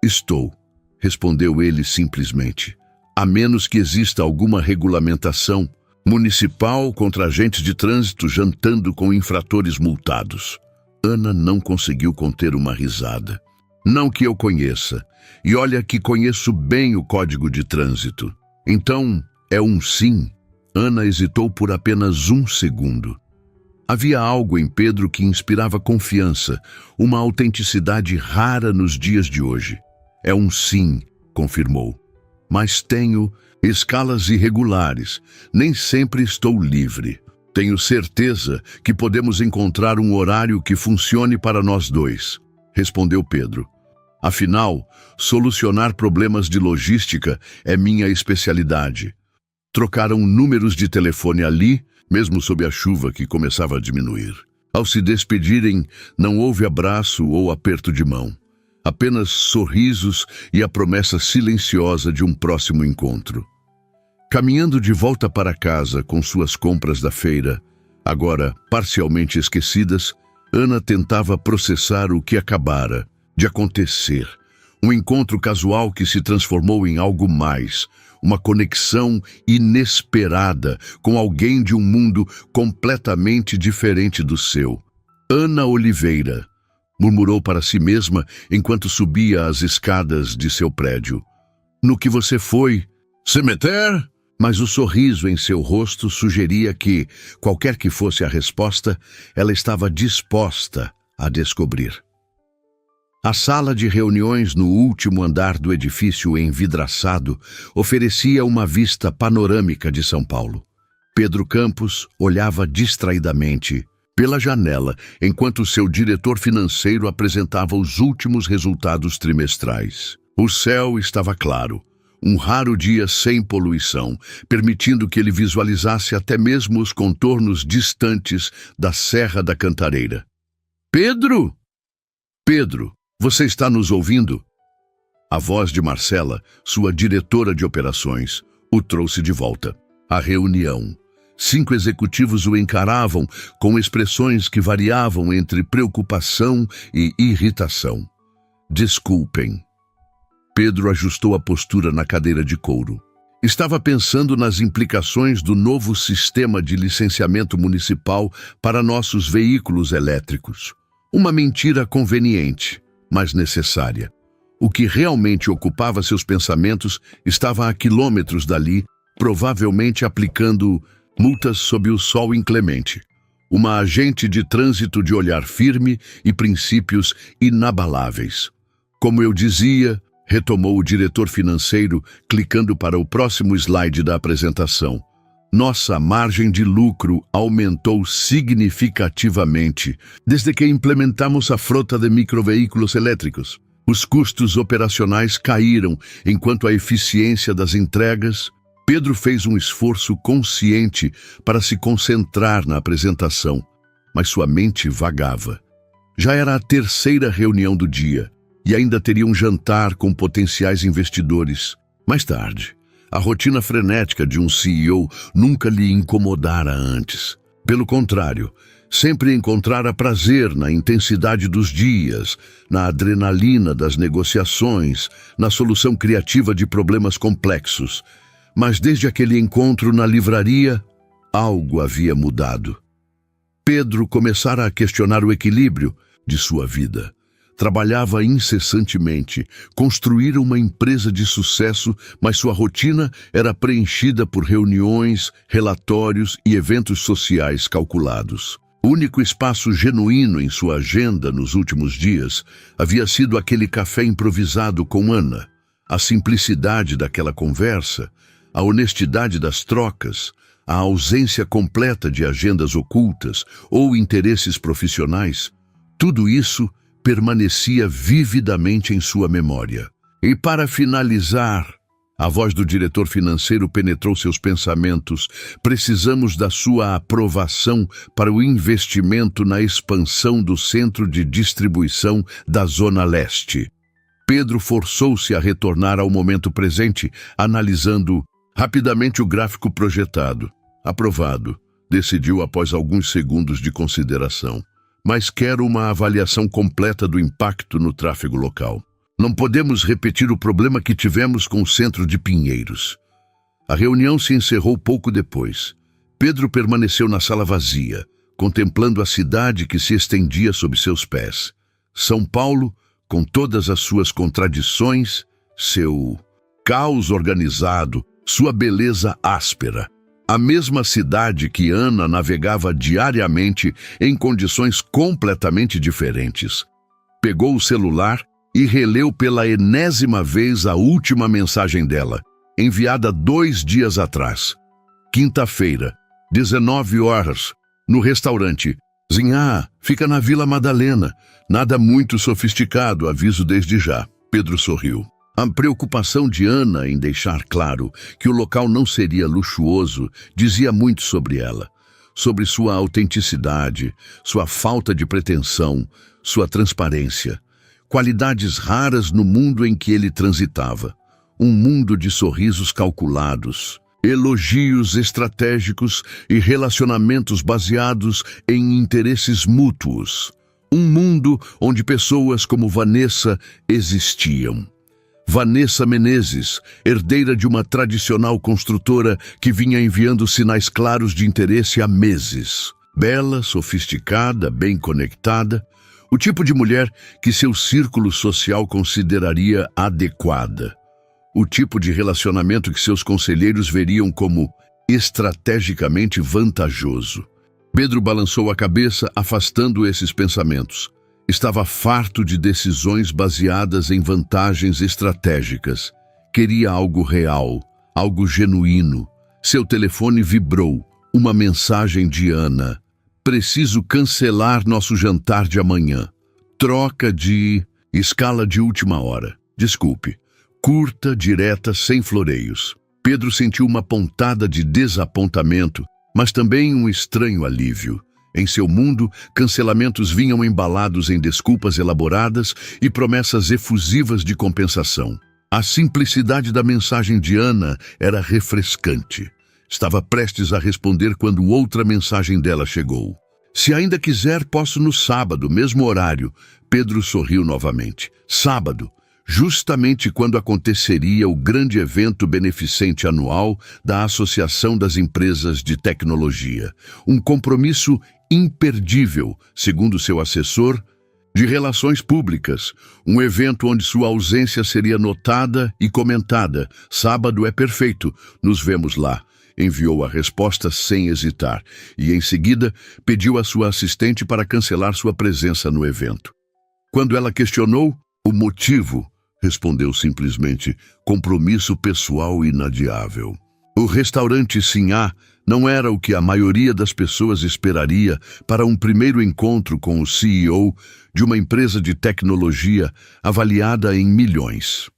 Estou, respondeu ele simplesmente. A menos que exista alguma regulamentação municipal contra agentes de trânsito jantando com infratores multados. Ana não conseguiu conter uma risada. Não que eu conheça. E olha que conheço bem o Código de Trânsito. Então, é um sim. Ana hesitou por apenas um segundo. Havia algo em Pedro que inspirava confiança, uma autenticidade rara nos dias de hoje. É um sim, confirmou. Mas tenho escalas irregulares. Nem sempre estou livre. Tenho certeza que podemos encontrar um horário que funcione para nós dois, respondeu Pedro. Afinal, solucionar problemas de logística é minha especialidade. Trocaram números de telefone ali, mesmo sob a chuva que começava a diminuir. Ao se despedirem, não houve abraço ou aperto de mão. Apenas sorrisos e a promessa silenciosa de um próximo encontro. Caminhando de volta para casa com suas compras da feira, agora parcialmente esquecidas, Ana tentava processar o que acabara de acontecer. Um encontro casual que se transformou em algo mais, uma conexão inesperada com alguém de um mundo completamente diferente do seu. Ana Oliveira, murmurou para si mesma enquanto subia as escadas de seu prédio. No que você foi? Se meter? Mas o sorriso em seu rosto sugeria que, qualquer que fosse a resposta, ela estava disposta a descobrir. A sala de reuniões no último andar do edifício envidraçado oferecia uma vista panorâmica de São Paulo. Pedro Campos olhava distraidamente pela janela enquanto seu diretor financeiro apresentava os últimos resultados trimestrais. O céu estava claro, um raro dia sem poluição, permitindo que ele visualizasse até mesmo os contornos distantes da Serra da Cantareira. Pedro! Pedro! Você está nos ouvindo? A voz de Marcela, sua diretora de operações, o trouxe de volta. A reunião. 5 executivos o encaravam com expressões que variavam entre preocupação e irritação. Desculpem. Pedro ajustou a postura na cadeira de couro. Estava pensando nas implicações do novo sistema de licenciamento municipal para nossos veículos elétricos. Uma mentira conveniente, mas necessária. O que realmente ocupava seus pensamentos estava a quilômetros dali, provavelmente aplicando multas sob o sol inclemente. Uma agente de trânsito de olhar firme e princípios inabaláveis. Como eu dizia, retomou o diretor financeiro, clicando para o próximo slide da apresentação. Nossa margem de lucro aumentou significativamente desde que implementamos a frota de microveículos elétricos. Os custos operacionais caíram, enquanto a eficiência das entregas. Pedro fez um esforço consciente para se concentrar na apresentação, mas sua mente vagava. Já era a 3ª reunião do dia e ainda teria um jantar com potenciais investidores. Mais tarde, a rotina frenética de um CEO nunca lhe incomodara antes. Pelo contrário, sempre encontrara prazer na intensidade dos dias, na adrenalina das negociações, na solução criativa de problemas complexos. Mas desde aquele encontro na livraria, algo havia mudado. Pedro começara a questionar o equilíbrio de sua vida. Trabalhava incessantemente, construíra uma empresa de sucesso, mas sua rotina era preenchida por reuniões, relatórios e eventos sociais calculados. O único espaço genuíno em sua agenda nos últimos dias havia sido aquele café improvisado com Ana. A simplicidade daquela conversa, a honestidade das trocas, a ausência completa de agendas ocultas ou interesses profissionais, tudo isso permanecia vividamente em sua memória. E para finalizar, a voz do diretor financeiro penetrou seus pensamentos. Precisamos da sua aprovação para o investimento na expansão do centro de distribuição da Zona Leste. Pedro forçou-se a retornar ao momento presente, analisando rapidamente o gráfico projetado. Aprovado, decidiu após alguns segundos de consideração. Mas quero uma avaliação completa do impacto no tráfego local. Não podemos repetir o problema que tivemos com o centro de Pinheiros. A reunião se encerrou pouco depois. Pedro permaneceu na sala vazia, contemplando a cidade que se estendia sob seus pés. São Paulo, com todas as suas contradições, seu caos organizado, sua beleza áspera. A mesma cidade que Ana navegava diariamente em condições completamente diferentes. Pegou o celular e releu pela enésima vez a última mensagem dela, enviada 2 dias atrás. Quinta-feira, 19 horas, no restaurante. Zinhá, fica na Vila Madalena. Nada muito sofisticado, aviso desde já. Pedro sorriu. A preocupação de Ana em deixar claro que o local não seria luxuoso dizia muito sobre ela, sobre sua autenticidade, sua falta de pretensão, sua transparência, qualidades raras no mundo em que ele transitava, um mundo de sorrisos calculados, elogios estratégicos e relacionamentos baseados em interesses mútuos, um mundo onde pessoas como Vanessa existiam. Vanessa Menezes, herdeira de uma tradicional construtora que vinha enviando sinais claros de interesse há meses. Bela, sofisticada, bem conectada, o tipo de mulher que seu círculo social consideraria adequada. O tipo de relacionamento que seus conselheiros veriam como estrategicamente vantajoso. Pedro balançou a cabeça, afastando esses pensamentos. Estava farto de decisões baseadas em vantagens estratégicas. Queria algo real, algo genuíno. Seu telefone vibrou. Uma mensagem de Ana. Preciso cancelar nosso jantar de amanhã. Troca de... escala de última hora. Desculpe. Curta, direta, sem floreios. Pedro sentiu uma pontada de desapontamento, mas também um estranho alívio. Em seu mundo, cancelamentos vinham embalados em desculpas elaboradas e promessas efusivas de compensação. A simplicidade da mensagem de Ana era refrescante. Estava prestes a responder quando outra mensagem dela chegou. Se ainda quiser, posso no sábado, mesmo horário. Pedro sorriu novamente. Sábado, justamente quando aconteceria o grande evento beneficente anual da Associação das Empresas de Tecnologia. Um compromisso imperdível, segundo seu assessor, de relações públicas, um evento onde sua ausência seria notada e comentada. Sábado é perfeito, nos vemos lá. Enviou a resposta sem hesitar e, em seguida, pediu à sua assistente para cancelar sua presença no evento. Quando ela questionou o motivo, respondeu simplesmente: compromisso pessoal inadiável. O restaurante Sinhá não era o que a maioria das pessoas esperaria para um primeiro encontro com o CEO de uma empresa de tecnologia avaliada em milhões.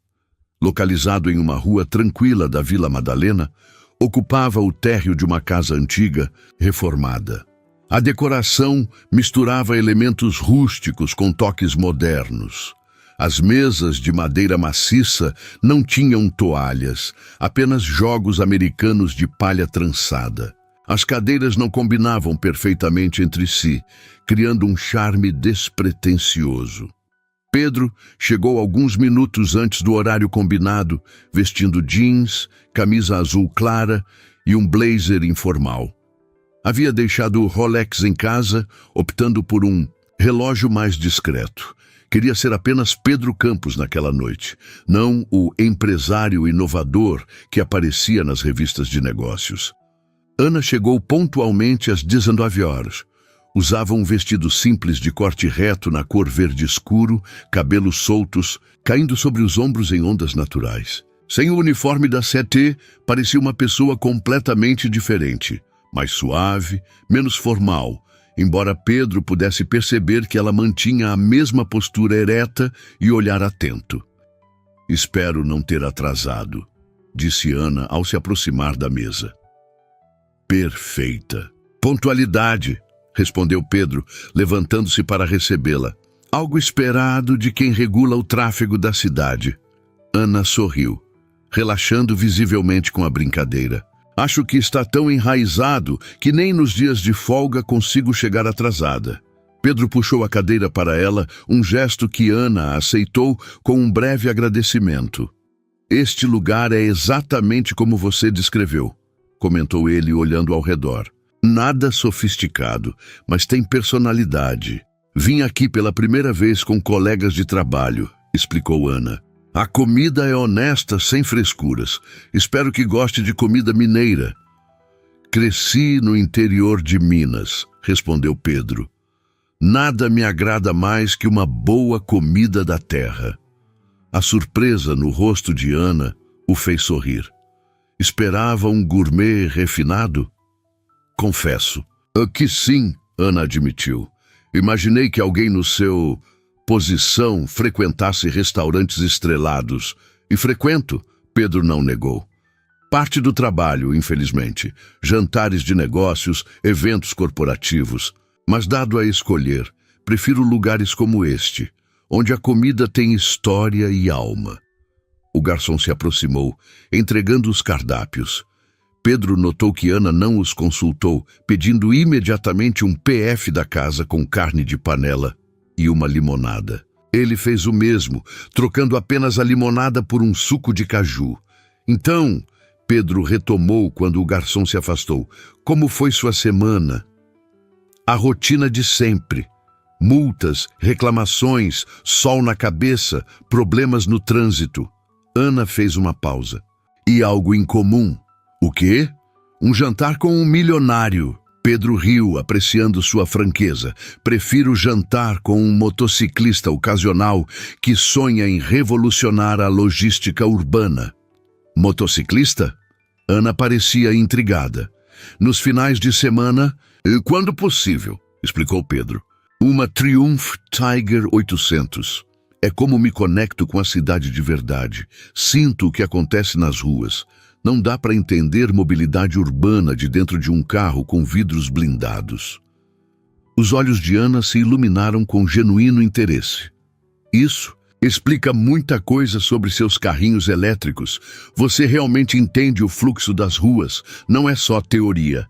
Localizado em uma rua tranquila da Vila Madalena, ocupava o térreo de uma casa antiga, reformada. A decoração misturava elementos rústicos com toques modernos. As mesas de madeira maciça não tinham toalhas, apenas jogos americanos de palha trançada. As cadeiras não combinavam perfeitamente entre si, criando um charme despretensioso. Pedro chegou alguns minutos antes do horário combinado, vestindo jeans, camisa azul clara e um blazer informal. Havia deixado o Rolex em casa, optando por um relógio mais discreto. Queria ser apenas Pedro Campos naquela noite, não o empresário inovador que aparecia nas revistas de negócios. Ana chegou pontualmente às 19 horas. Usava um vestido simples de corte reto na cor verde escuro, cabelos soltos, caindo sobre os ombros em ondas naturais. Sem o uniforme da CT, parecia uma pessoa completamente diferente, mais suave, menos formal, embora Pedro pudesse perceber que ela mantinha a mesma postura ereta e olhar atento. "Espero não ter atrasado", disse Ana ao se aproximar da mesa. "Perfeita. Pontualidade", respondeu Pedro, levantando-se para recebê-la. "Algo esperado de quem regula o tráfego da cidade." Ana sorriu, relaxando visivelmente com a brincadeira. "Acho que está tão enraizado que nem nos dias de folga consigo chegar atrasada." Pedro puxou a cadeira para ela, um gesto que Ana aceitou com um breve agradecimento. "Este lugar é exatamente como você descreveu", comentou ele olhando ao redor. "Nada sofisticado, mas tem personalidade. Vim aqui pela primeira vez com colegas de trabalho", explicou Ana. "A comida é honesta, sem frescuras. Espero que goste de comida mineira." "Cresci no interior de Minas", respondeu Pedro. "Nada me agrada mais que uma boa comida da terra." A surpresa no rosto de Ana o fez sorrir. Esperava um gourmet refinado? "Confesso." "Que sim", Ana admitiu. "Imaginei que alguém no seu posição frequentasse restaurantes estrelados. E frequento", Pedro não negou. "Parte do trabalho, infelizmente. Jantares de negócios, eventos corporativos. Mas dado a escolher, prefiro lugares como este, onde a comida tem história e alma." O garçom se aproximou, entregando os cardápios. Pedro notou que Ana não os consultou, pedindo imediatamente um PF da casa com carne de panela e uma limonada. Ele fez o mesmo, trocando apenas a limonada por um suco de caju. "Então", Pedro retomou quando o garçom se afastou, "como foi sua semana?" "A rotina de sempre. Multas, reclamações, sol na cabeça, problemas no trânsito." Ana fez uma pausa. "E algo incomum." "O quê?" "Um jantar com um milionário." Pedro riu, apreciando sua franqueza. "Prefiro jantar com um motociclista ocasional que sonha em revolucionar a logística urbana." "Motociclista?" Ana parecia intrigada. "Nos finais de semana, quando possível", explicou Pedro. "Uma Triumph Tiger 800. É como me conecto com a cidade de verdade. Sinto o que acontece nas ruas. Não dá para entender mobilidade urbana de dentro de um carro com vidros blindados." Os olhos de Ana se iluminaram com genuíno interesse. "Isso explica muita coisa sobre seus carrinhos elétricos. Você realmente entende o fluxo das ruas, não é só teoria."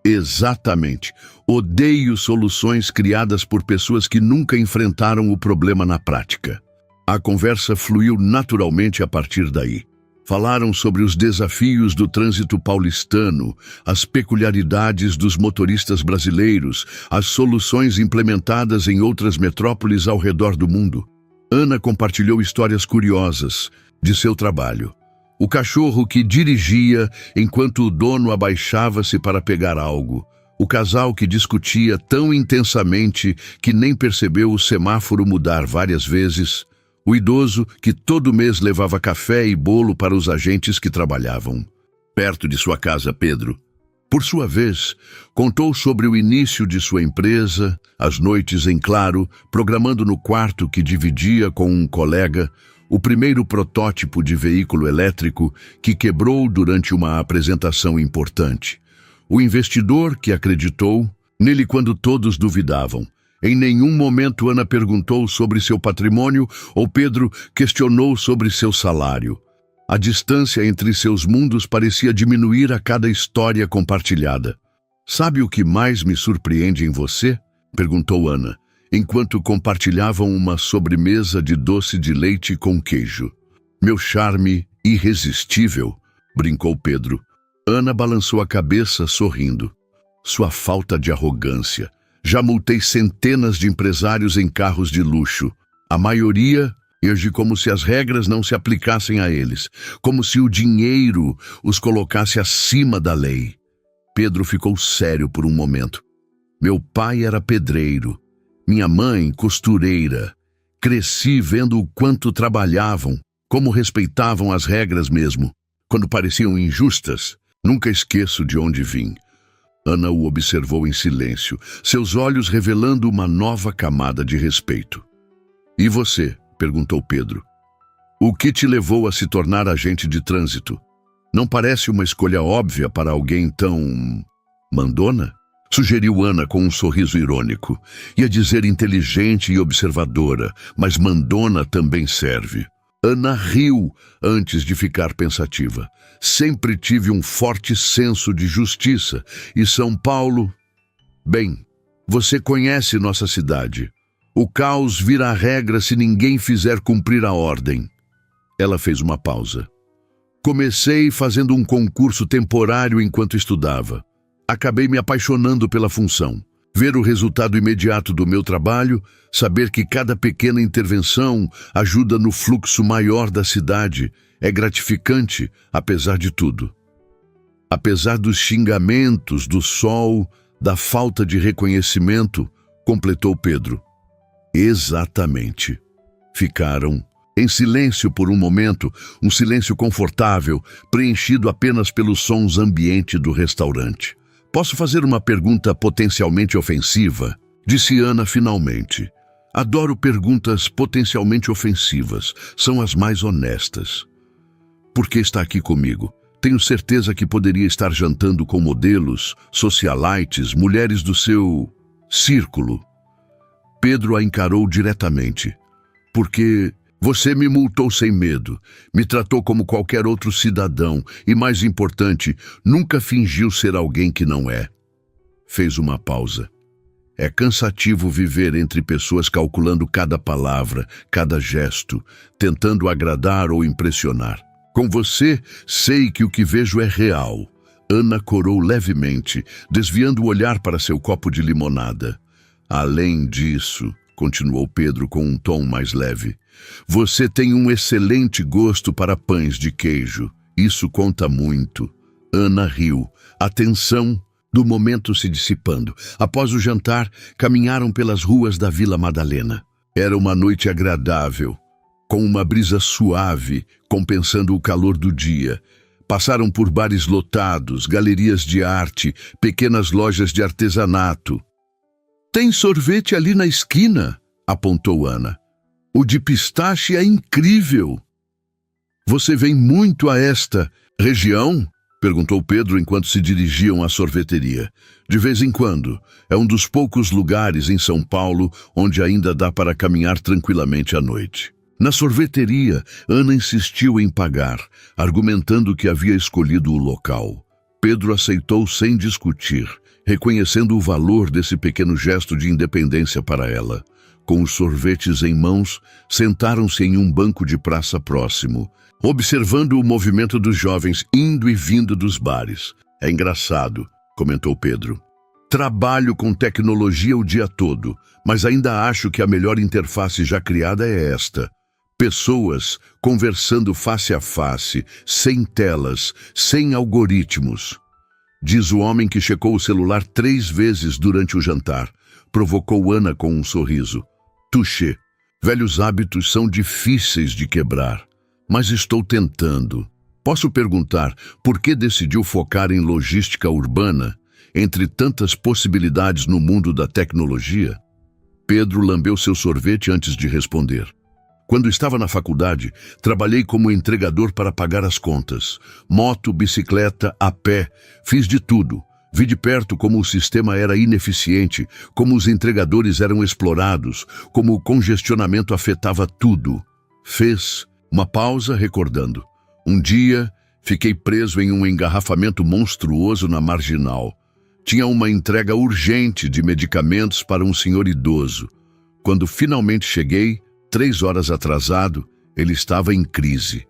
"Exatamente. Odeio soluções criadas por pessoas que nunca enfrentaram o problema na prática." A conversa fluiu naturalmente a partir daí. Falaram sobre os desafios do trânsito paulistano, as peculiaridades dos motoristas brasileiros, as soluções implementadas em outras metrópoles ao redor do mundo. Ana compartilhou histórias curiosas de seu trabalho. O cachorro que dirigia enquanto o dono abaixava-se para pegar algo. O casal que discutia tão intensamente que nem percebeu o semáforo mudar várias vezes. O idoso que todo mês levava café e bolo para os agentes que trabalhavam perto de sua casa. Pedro, por sua vez, contou sobre o início de sua empresa, as noites em claro, programando no quarto que dividia com um colega o primeiro protótipo de veículo elétrico que quebrou durante uma apresentação importante. O investidor que acreditou nele quando todos duvidavam. Em nenhum momento Ana perguntou sobre seu patrimônio ou Pedro questionou sobre seu salário. A distância entre seus mundos parecia diminuir a cada história compartilhada. "Sabe o que mais me surpreende em você?" perguntou Ana, enquanto compartilhavam uma sobremesa de doce de leite com queijo. "Meu charme irresistível", brincou Pedro. Ana balançou a cabeça, sorrindo. Sua falta de arrogância. Já multei centenas de empresários em carros de luxo. A maioria age como se as regras não se aplicassem a eles, como se o dinheiro os colocasse acima da lei. Pedro ficou sério por um momento. Meu pai era pedreiro, minha mãe costureira. Cresci vendo o quanto trabalhavam, como respeitavam as regras mesmo, quando pareciam injustas. Nunca esqueço de onde vim. Ana o observou em silêncio, seus olhos revelando uma nova camada de respeito. E você? Perguntou Pedro. O que te levou a se tornar agente de trânsito? Não parece uma escolha óbvia para alguém tão... mandona? Sugeriu Ana com um sorriso irônico. Ia dizer inteligente e observadora, mas mandona também serve. Ana riu antes de ficar pensativa. Sempre tive um forte senso de justiça. E São Paulo... Bem, você conhece nossa cidade. O caos vira a regra se ninguém fizer cumprir a ordem. Ela fez uma pausa. Comecei fazendo um concurso temporário enquanto estudava. Acabei me apaixonando pela função. Ver o resultado imediato do meu trabalho, saber que cada pequena intervenção ajuda no fluxo maior da cidade, é gratificante, apesar de tudo. Apesar dos xingamentos, do sol, da falta de reconhecimento, completou Pedro. Exatamente. Ficaram em silêncio por um momento, um silêncio confortável, preenchido apenas pelos sons ambientes do restaurante. Posso fazer uma pergunta potencialmente ofensiva? Disse Ana finalmente. Adoro perguntas potencialmente ofensivas. São as mais honestas. Por que está aqui comigo? Tenho certeza que poderia estar jantando com modelos, socialites, mulheres do seu círculo. Pedro a encarou diretamente. Porque você me multou sem medo, me tratou como qualquer outro cidadão e, mais importante, nunca fingiu ser alguém que não é. Fez uma pausa. É cansativo viver entre pessoas calculando cada palavra, cada gesto, tentando agradar ou impressionar. Com você, sei que o que vejo é real. Ana corou levemente, desviando o olhar para seu copo de limonada. Além disso, continuou Pedro com um tom mais leve, você tem um excelente gosto para pães de queijo. Isso conta muito. Ana riu. A tensão do momento se dissipando. Após o jantar, caminharam pelas ruas da Vila Madalena. Era uma noite agradável, com uma brisa suave, compensando o calor do dia. Passaram por bares lotados, galerias de arte, pequenas lojas de artesanato. Tem sorvete ali na esquina, apontou Ana. O de pistache é incrível. Você vem muito a esta região? Perguntou Pedro enquanto se dirigiam à sorveteria. De vez em quando. É um dos poucos lugares em São Paulo onde ainda dá para caminhar tranquilamente à noite. Na sorveteria, Ana insistiu em pagar, argumentando que havia escolhido o local. Pedro aceitou sem discutir, reconhecendo o valor desse pequeno gesto de independência para ela. Com os sorvetes em mãos, sentaram-se em um banco de praça próximo, observando o movimento dos jovens indo e vindo dos bares. É engraçado, comentou Pedro. Trabalho com tecnologia o dia todo, mas ainda acho que a melhor interface já criada é esta. Pessoas conversando face a face, sem telas, sem algoritmos. Diz o homem que checou o celular 3 vezes durante o jantar. Provocou Ana com um sorriso. Touché. Velhos hábitos são difíceis de quebrar. Mas estou tentando. Posso perguntar por que decidiu focar em logística urbana, entre tantas possibilidades no mundo da tecnologia? Pedro lambeu seu sorvete antes de responder. Quando estava na faculdade, trabalhei como entregador para pagar as contas. Moto, bicicleta, a pé, fiz de tudo. Vi de perto como o sistema era ineficiente, como os entregadores eram explorados, como o congestionamento afetava tudo. Fez uma pausa recordando. Um dia, fiquei preso em um engarrafamento monstruoso na Marginal. Tinha uma entrega urgente de medicamentos para um senhor idoso. Quando finalmente cheguei, 3 horas atrasado, ele estava em crise.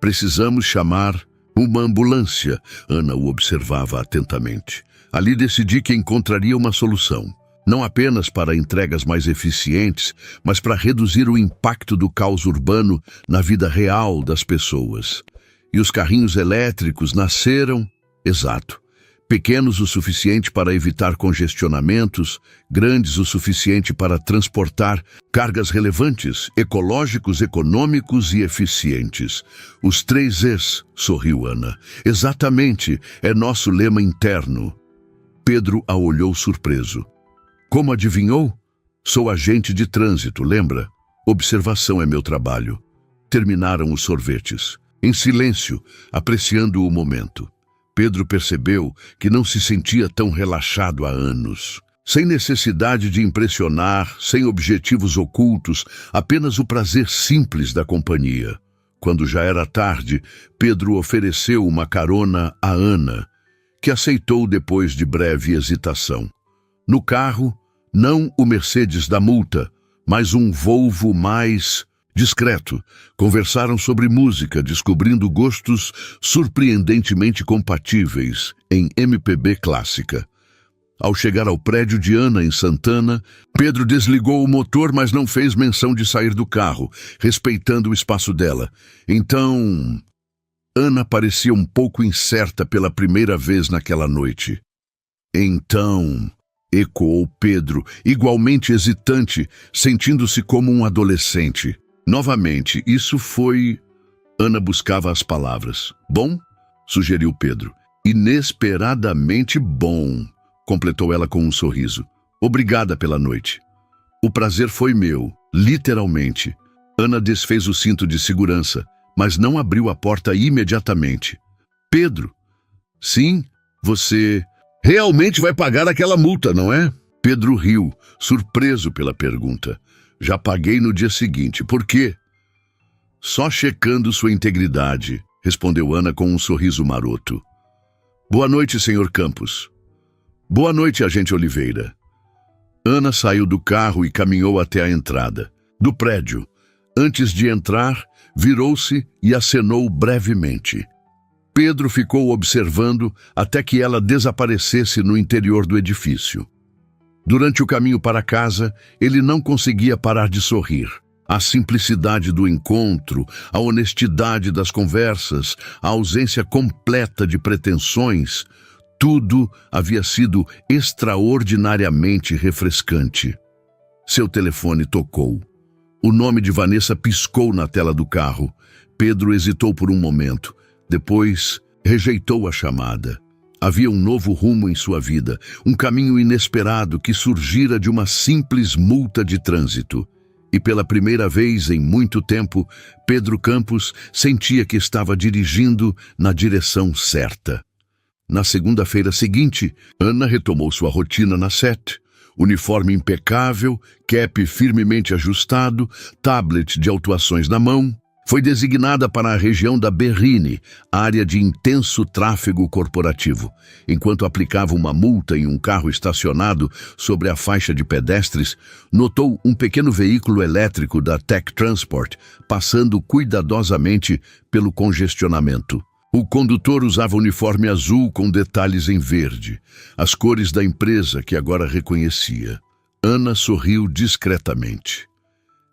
Precisamos chamar uma ambulância. Ana o observava atentamente. Ali decidi que encontraria uma solução, não apenas para entregas mais eficientes, mas para reduzir o impacto do caos urbano na vida real das pessoas. E os carrinhos elétricos nasceram, exato, pequenos o suficiente para evitar congestionamentos, grandes o suficiente para transportar cargas relevantes, ecológicos, econômicos e eficientes. Os 3 Es, sorriu Ana. Exatamente, é nosso lema interno. Pedro a olhou surpreso. Como adivinhou? Sou agente de trânsito, lembra? Observação é meu trabalho. Terminaram os sorvetes. Em silêncio, apreciando o momento. Pedro percebeu que não se sentia tão relaxado há anos. Sem necessidade de impressionar, sem objetivos ocultos, apenas o prazer simples da companhia. Quando já era tarde, Pedro ofereceu uma carona a Ana, que aceitou depois de breve hesitação. No carro, não o Mercedes da multa, mas um Volvo mais discreto. Conversaram sobre música, descobrindo gostos surpreendentemente compatíveis em MPB clássica. Ao chegar ao prédio de Ana, em Santana, Pedro desligou o motor, mas não fez menção de sair do carro, respeitando o espaço dela. Então, Ana parecia um pouco incerta pela primeira vez naquela noite. Então, ecoou Pedro, igualmente hesitante, sentindo-se como um adolescente. Novamente, isso foi... Ana buscava as palavras. Bom? Sugeriu Pedro. Inesperadamente bom, completou ela com um sorriso. Obrigada pela noite. O prazer foi meu, literalmente. Ana desfez o cinto de segurança, mas não abriu a porta imediatamente. Pedro? Sim, você realmente vai pagar aquela multa, não é? Pedro riu, surpreso pela pergunta. Já paguei no dia seguinte. Por quê? Só checando sua integridade, respondeu Ana com um sorriso maroto. Boa noite, senhor Campos. Boa noite, agente Oliveira. Ana saiu do carro e caminhou até a entrada do prédio. Antes de entrar, virou-se e acenou brevemente. Pedro ficou observando até que ela desaparecesse no interior do edifício. Durante o caminho para casa, ele não conseguia parar de sorrir. A simplicidade do encontro, a honestidade das conversas, a ausência completa de pretensões, tudo havia sido extraordinariamente refrescante. Seu telefone tocou. O nome de Vanessa piscou na tela do carro. Pedro hesitou por um momento. Depois, rejeitou a chamada. Havia um novo rumo em sua vida, um caminho inesperado que surgira de uma simples multa de trânsito. E pela primeira vez em muito tempo, Pedro Campos sentia que estava dirigindo na direção certa. Na segunda-feira seguinte, Ana retomou sua rotina na SET. Uniforme impecável, cap firmemente ajustado, tablet de autuações na mão. Foi designada para a região da Berrini, área de intenso tráfego corporativo. Enquanto aplicava uma multa em um carro estacionado sobre a faixa de pedestres, notou um pequeno veículo elétrico da Tech Transport passando cuidadosamente pelo congestionamento. O condutor usava uniforme azul com detalhes em verde, as cores da empresa que agora reconhecia. Ana sorriu discretamente.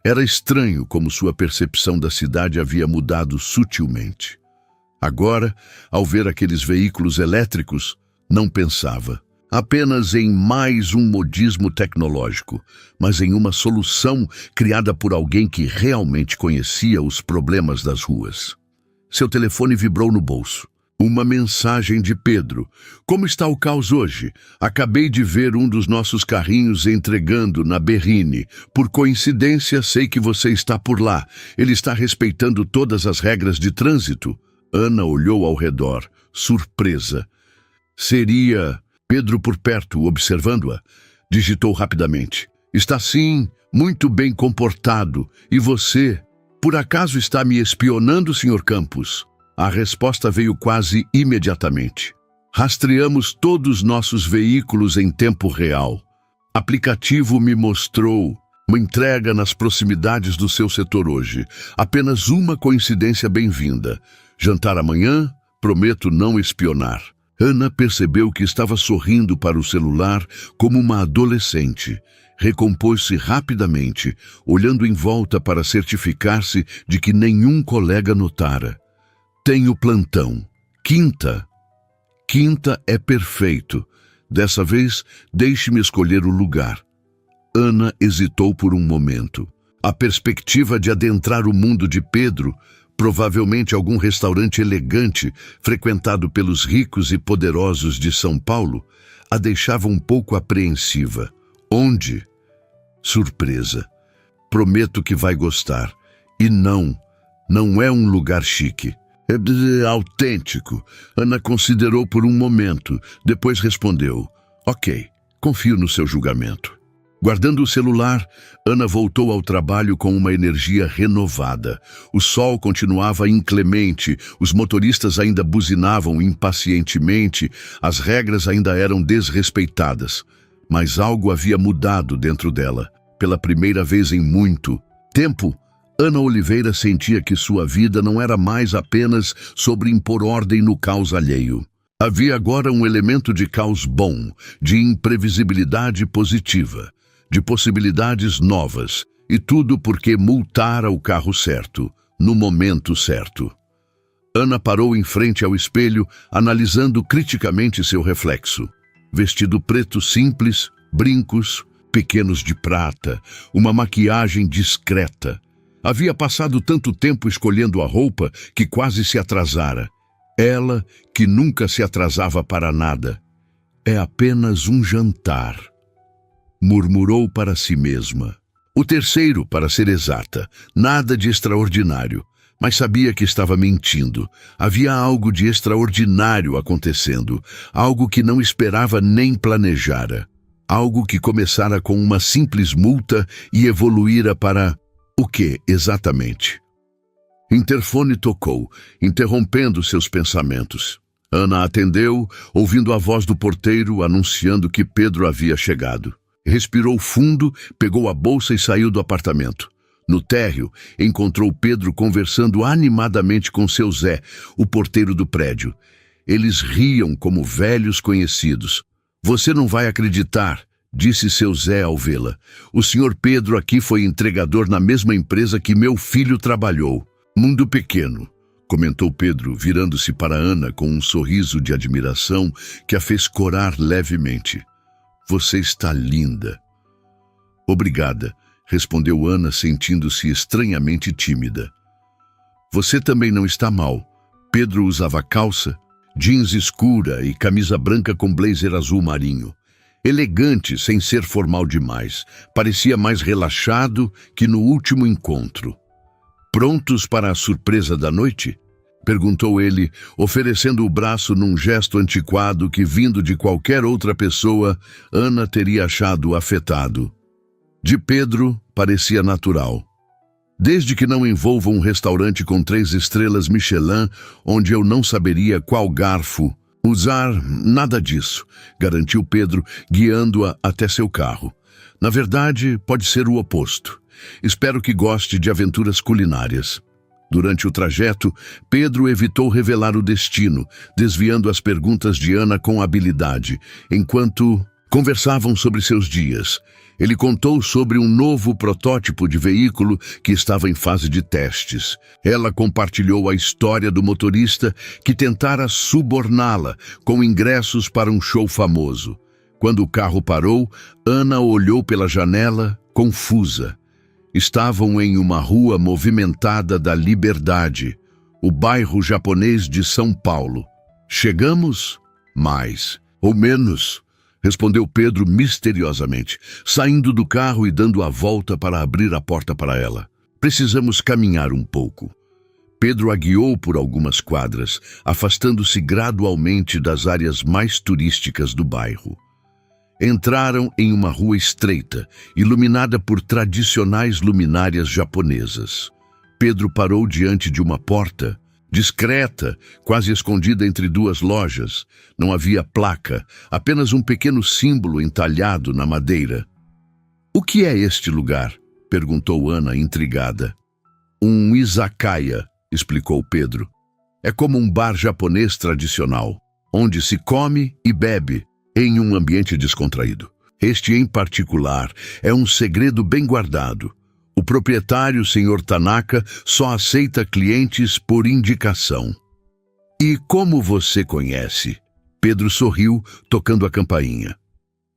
Era estranho como sua percepção da cidade havia mudado sutilmente. Agora, ao ver aqueles veículos elétricos, não pensava apenas em mais um modismo tecnológico, mas em uma solução criada por alguém que realmente conhecia os problemas das ruas. Seu telefone vibrou no bolso. Uma mensagem de Pedro. Como está o caos hoje? Acabei de ver um dos nossos carrinhos entregando na Berrini. Por coincidência, sei que você está por lá. Ele está respeitando todas as regras de trânsito? Ana olhou ao redor, surpresa. Seria Pedro por perto, observando-a. Digitou rapidamente. Está sim, muito bem comportado. E você? Por acaso está me espionando, Sr. Campos? A resposta veio quase imediatamente. Rastreamos todos nossos veículos em tempo real. Aplicativo me mostrou uma entrega nas proximidades do seu setor hoje. Apenas uma coincidência bem-vinda. Jantar amanhã? Prometo não espionar. Ana percebeu que estava sorrindo para o celular como uma adolescente. Recompôs-se rapidamente, olhando em volta para certificar-se de que nenhum colega notara. Tenho plantão. Quinta. Quinta é perfeito. Dessa vez, deixe-me escolher o lugar. Ana hesitou por um momento. A perspectiva de adentrar o mundo de Pedro, provavelmente algum restaurante elegante frequentado pelos ricos e poderosos de São Paulo, a deixava um pouco apreensiva. Onde? Surpresa. Prometo que vai gostar. E não é um lugar chique. É autêntico. Ana considerou por um momento, depois respondeu: ok, confio no seu julgamento. Guardando o celular, Ana voltou ao trabalho com uma energia renovada. O sol continuava inclemente, os motoristas ainda buzinavam impacientemente, as regras ainda eram desrespeitadas. Mas algo havia mudado dentro dela. Pela primeira vez em muito tempo, Ana Oliveira sentia que sua vida não era mais apenas sobre impor ordem no caos alheio. Havia agora um elemento de caos bom, de imprevisibilidade positiva, de possibilidades novas, e tudo porque multara o carro certo, no momento certo. Ana parou em frente ao espelho, analisando criticamente seu reflexo. Vestido preto simples, brincos, pequenos de prata, uma maquiagem discreta. Havia passado tanto tempo escolhendo a roupa que quase se atrasara. Ela, que nunca se atrasava para nada. É apenas um jantar, murmurou para si mesma. O terceiro, para ser exata, nada de extraordinário, mas sabia que estava mentindo. Havia algo de extraordinário acontecendo, algo que não esperava nem planejara. Algo que começara com uma simples multa e evoluíra para... o que, exatamente? Interfone tocou, interrompendo seus pensamentos. Ana atendeu, ouvindo a voz do porteiro anunciando que Pedro havia chegado. Respirou fundo, pegou a bolsa e saiu do apartamento. No térreo, encontrou Pedro conversando animadamente com seu Zé, o porteiro do prédio. Eles riam como velhos conhecidos. Você não vai acreditar, disse seu Zé ao vê-la. O senhor Pedro aqui foi entregador na mesma empresa que meu filho trabalhou. Mundo pequeno, comentou Pedro, virando-se para Ana com um sorriso de admiração que a fez corar levemente. Você está linda. Obrigada, respondeu Ana, sentindo-se estranhamente tímida. Você também não está mal. Pedro usava calça, jeans escura e camisa branca com blazer azul marinho. Elegante, sem ser formal demais. Parecia mais relaxado que no último encontro. Prontos para a surpresa da noite? Perguntou ele, oferecendo o braço num gesto antiquado que, vindo de qualquer outra pessoa, Ana teria achado afetado. De Pedro, parecia natural. Desde que não envolva um restaurante com 3 estrelas Michelin, onde eu não saberia qual garfo usar, nada disso, garantiu Pedro, guiando-a até seu carro. Na verdade, pode ser o oposto. Espero que goste de aventuras culinárias. Durante o trajeto, Pedro evitou revelar o destino, desviando as perguntas de Ana com habilidade, enquanto conversavam sobre seus dias. Ele contou sobre um novo protótipo de veículo que estava em fase de testes. Ela compartilhou a história do motorista que tentara suborná-la com ingressos para um show famoso. Quando o carro parou, Ana olhou pela janela, confusa. Estavam em uma rua movimentada da Liberdade, o bairro japonês de São Paulo. Chegamos? Mais ou menos, respondeu Pedro misteriosamente, saindo do carro e dando a volta para abrir a porta para ela. Precisamos caminhar um pouco. Pedro a guiou por algumas quadras, afastando-se gradualmente das áreas mais turísticas do bairro. Entraram em uma rua estreita, iluminada por tradicionais luminárias japonesas. Pedro parou diante de uma porta, discreta, quase escondida entre 2 lojas. Não havia placa, apenas um pequeno símbolo entalhado na madeira. O que é este lugar? Perguntou Ana, intrigada. Um izakaya, explicou Pedro. É como um bar japonês tradicional, onde se come e bebe em um ambiente descontraído. Este, em particular, é um segredo bem guardado. O proprietário, Sr. Tanaka, só aceita clientes por indicação. E como você conhece? Pedro sorriu, tocando a campainha.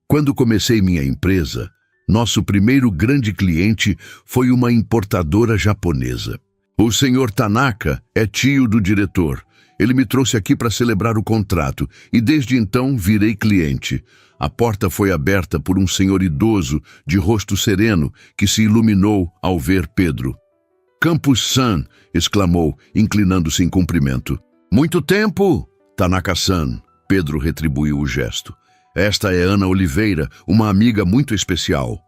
Quando comecei minha empresa, nosso primeiro grande cliente foi uma importadora japonesa. O Sr. Tanaka é tio do diretor. Ele me trouxe aqui para celebrar o contrato e desde então virei cliente. A porta foi aberta por um senhor idoso de rosto sereno que se iluminou ao ver Pedro. "Campos-san!" exclamou, inclinando-se em cumprimento. "Muito tempo, Tanaka-san!" Pedro retribuiu o gesto. "Esta é Ana Oliveira, uma amiga muito especial."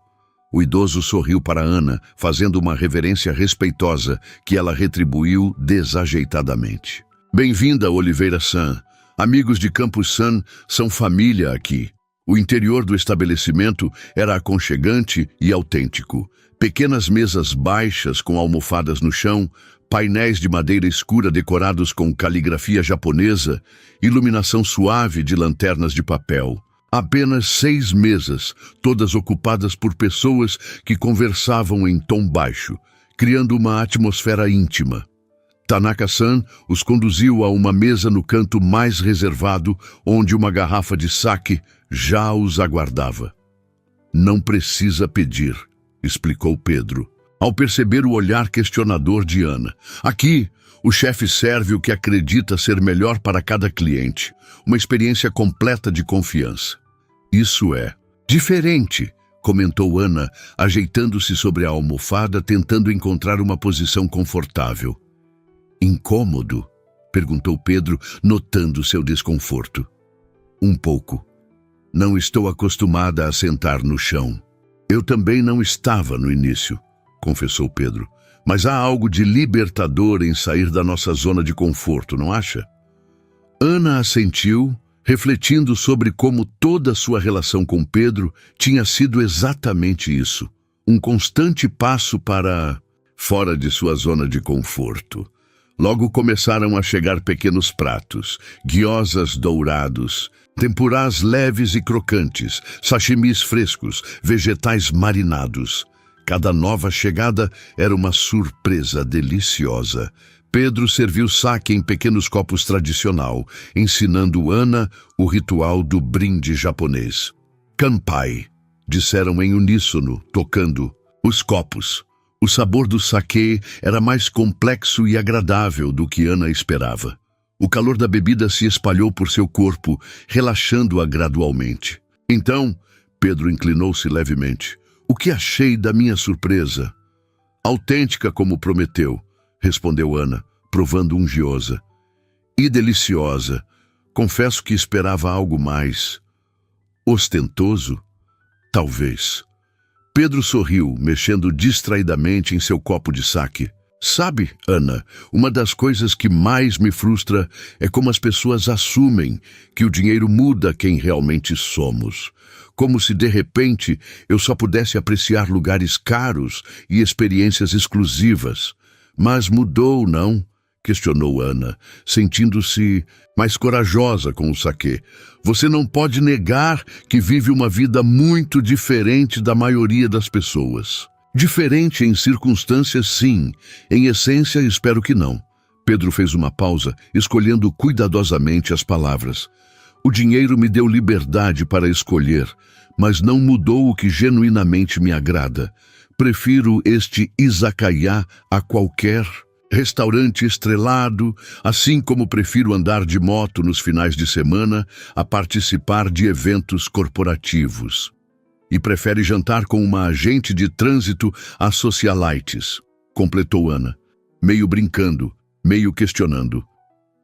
O idoso sorriu para Ana, fazendo uma reverência respeitosa que ela retribuiu desajeitadamente. "Bem-vinda, Oliveira-san. Amigos de Campos-san são família aqui." O interior do estabelecimento era aconchegante e autêntico. Pequenas mesas baixas com almofadas no chão, painéis de madeira escura decorados com caligrafia japonesa, iluminação suave de lanternas de papel. Apenas 6 mesas, todas ocupadas por pessoas que conversavam em tom baixo, criando uma atmosfera íntima. Tanaka-san os conduziu a uma mesa no canto mais reservado, onde uma garrafa de sake já os aguardava. "Não precisa pedir", explicou Pedro, ao perceber o olhar questionador de Ana. "Aqui, o chefe serve o que acredita ser melhor para cada cliente, uma experiência completa de confiança." "Isso é diferente", comentou Ana, ajeitando-se sobre a almofada, tentando encontrar uma posição confortável. "Incômodo?" perguntou Pedro, notando seu desconforto. "Um pouco. Não estou acostumada a sentar no chão." "Eu também não estava no início", confessou Pedro. "Mas há algo de libertador em sair da nossa zona de conforto, não acha?" Ana assentiu, refletindo sobre como toda sua relação com Pedro tinha sido exatamente isso. Um constante passo para fora de sua zona de conforto. Logo começaram a chegar pequenos pratos, gyozas dourados, tempurás leves e crocantes, sashimis frescos, vegetais marinados. Cada nova chegada era uma surpresa deliciosa. Pedro serviu sake em pequenos copos tradicional, ensinando Ana o ritual do brinde japonês. "Kanpai", disseram em uníssono, tocando os copos. O sabor do sake era mais complexo e agradável do que Ana esperava. O calor da bebida se espalhou por seu corpo, relaxando-a gradualmente. "Então", Pedro inclinou-se levemente, "o que achei da minha surpresa?" "Autêntica como prometeu", respondeu Ana, provando um gyoza. "E deliciosa. Confesso que esperava algo mais. Ostentoso? Talvez." Pedro sorriu, mexendo distraidamente em seu copo de sake. "Sabe, Ana, uma das coisas que mais me frustra é como as pessoas assumem que o dinheiro muda quem realmente somos. Como se, de repente, eu só pudesse apreciar lugares caros e experiências exclusivas. Mas mudou, não?" questionou Ana, sentindo-se mais corajosa com o sake. "Você não pode negar que vive uma vida muito diferente da maioria das pessoas." "Diferente em circunstâncias, sim. Em essência, espero que não." Pedro fez uma pausa, escolhendo cuidadosamente as palavras. "O dinheiro me deu liberdade para escolher, mas não mudou o que genuinamente me agrada. Prefiro este izakaya a qualquer restaurante estrelado, assim como prefiro andar de moto nos finais de semana a participar de eventos corporativos. E prefere jantar com uma agente de trânsito a socialites", completou Ana, meio brincando, meio questionando.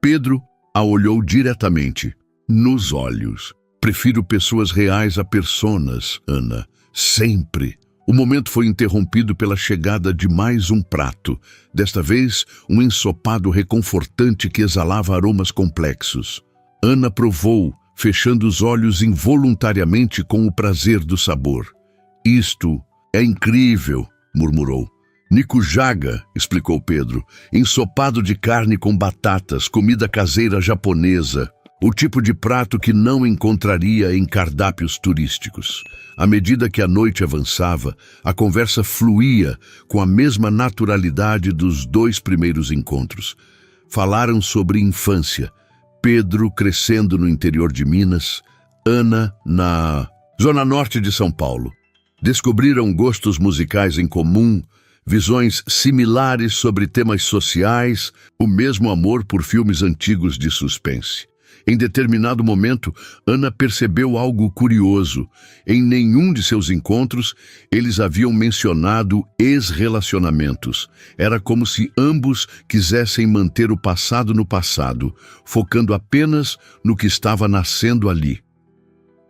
Pedro a olhou diretamente, nos olhos. "Prefiro pessoas reais a personas, Ana, sempre." O momento foi interrompido pela chegada de mais um prato, desta vez um ensopado reconfortante que exalava aromas complexos. Ana provou, fechando os olhos involuntariamente com o prazer do sabor. "Isto é incrível", murmurou. "Nikujaga", explicou Pedro, "ensopado de carne com batatas, comida caseira japonesa." O tipo de prato que não encontraria em cardápios turísticos. À medida que a noite avançava, a conversa fluía com a mesma naturalidade dos 2 primeiros encontros. Falaram sobre infância, Pedro crescendo no interior de Minas, Ana na zona norte de São Paulo. Descobriram gostos musicais em comum, visões similares sobre temas sociais, o mesmo amor por filmes antigos de suspense. Em determinado momento, Ana percebeu algo curioso. Em nenhum de seus encontros, eles haviam mencionado ex-relacionamentos. Era como se ambos quisessem manter o passado no passado, focando apenas no que estava nascendo ali.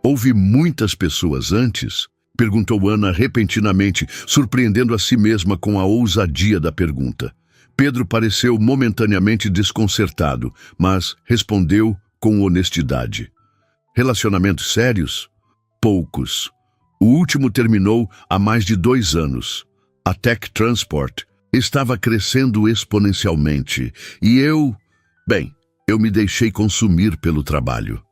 Houve muitas pessoas antes? Perguntou Ana repentinamente, surpreendendo a si mesma com a ousadia da pergunta. Pedro pareceu momentaneamente desconcertado, mas respondeu com honestidade. Relacionamentos sérios? Poucos. O último terminou há mais de 2 anos. A Tech Transport estava crescendo exponencialmente e eu me deixei consumir pelo trabalho.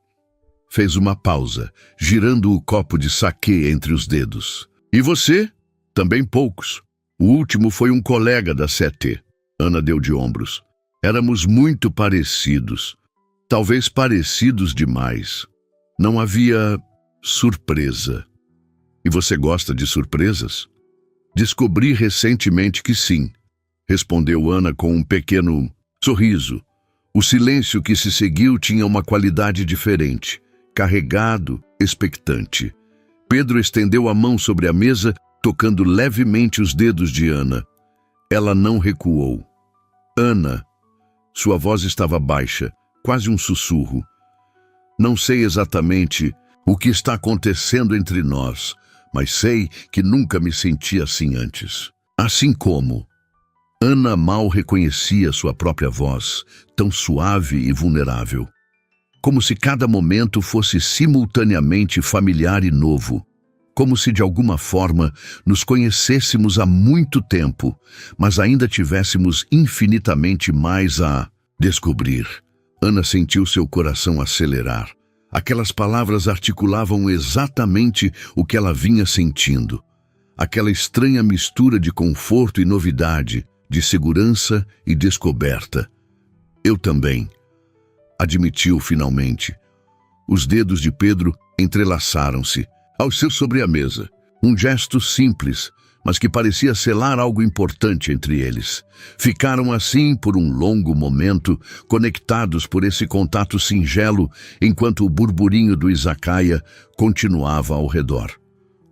Fez uma pausa, girando o copo de saquê entre os dedos. E você? Também poucos. O último foi um colega da CT. Ana deu de ombros. Éramos muito parecidos. Talvez parecidos demais. Não havia surpresa. E você gosta de surpresas? Descobri recentemente que sim, respondeu Ana com um pequeno sorriso. O silêncio que se seguiu tinha uma qualidade diferente, carregado, expectante. Pedro estendeu a mão sobre a mesa, tocando levemente os dedos de Ana. Ela não recuou. Ana, sua voz estava baixa, quase um sussurro. Não sei exatamente o que está acontecendo entre nós, mas sei que nunca me senti assim antes. Assim como Ana mal reconhecia sua própria voz, tão suave e vulnerável. Como se cada momento fosse simultaneamente familiar e novo. Como se de alguma forma nos conhecêssemos há muito tempo, mas ainda tivéssemos infinitamente mais a descobrir. Ana sentiu seu coração acelerar. Aquelas palavras articulavam exatamente o que ela vinha sentindo. Aquela estranha mistura de conforto e novidade, de segurança e descoberta. Eu também, admitiu finalmente. Os dedos de Pedro entrelaçaram-se, ao seu sobre a mesa. Um gesto simples, mas que parecia selar algo importante entre eles. Ficaram assim por um longo momento, conectados por esse contato singelo, enquanto o burburinho do izakaya continuava ao redor.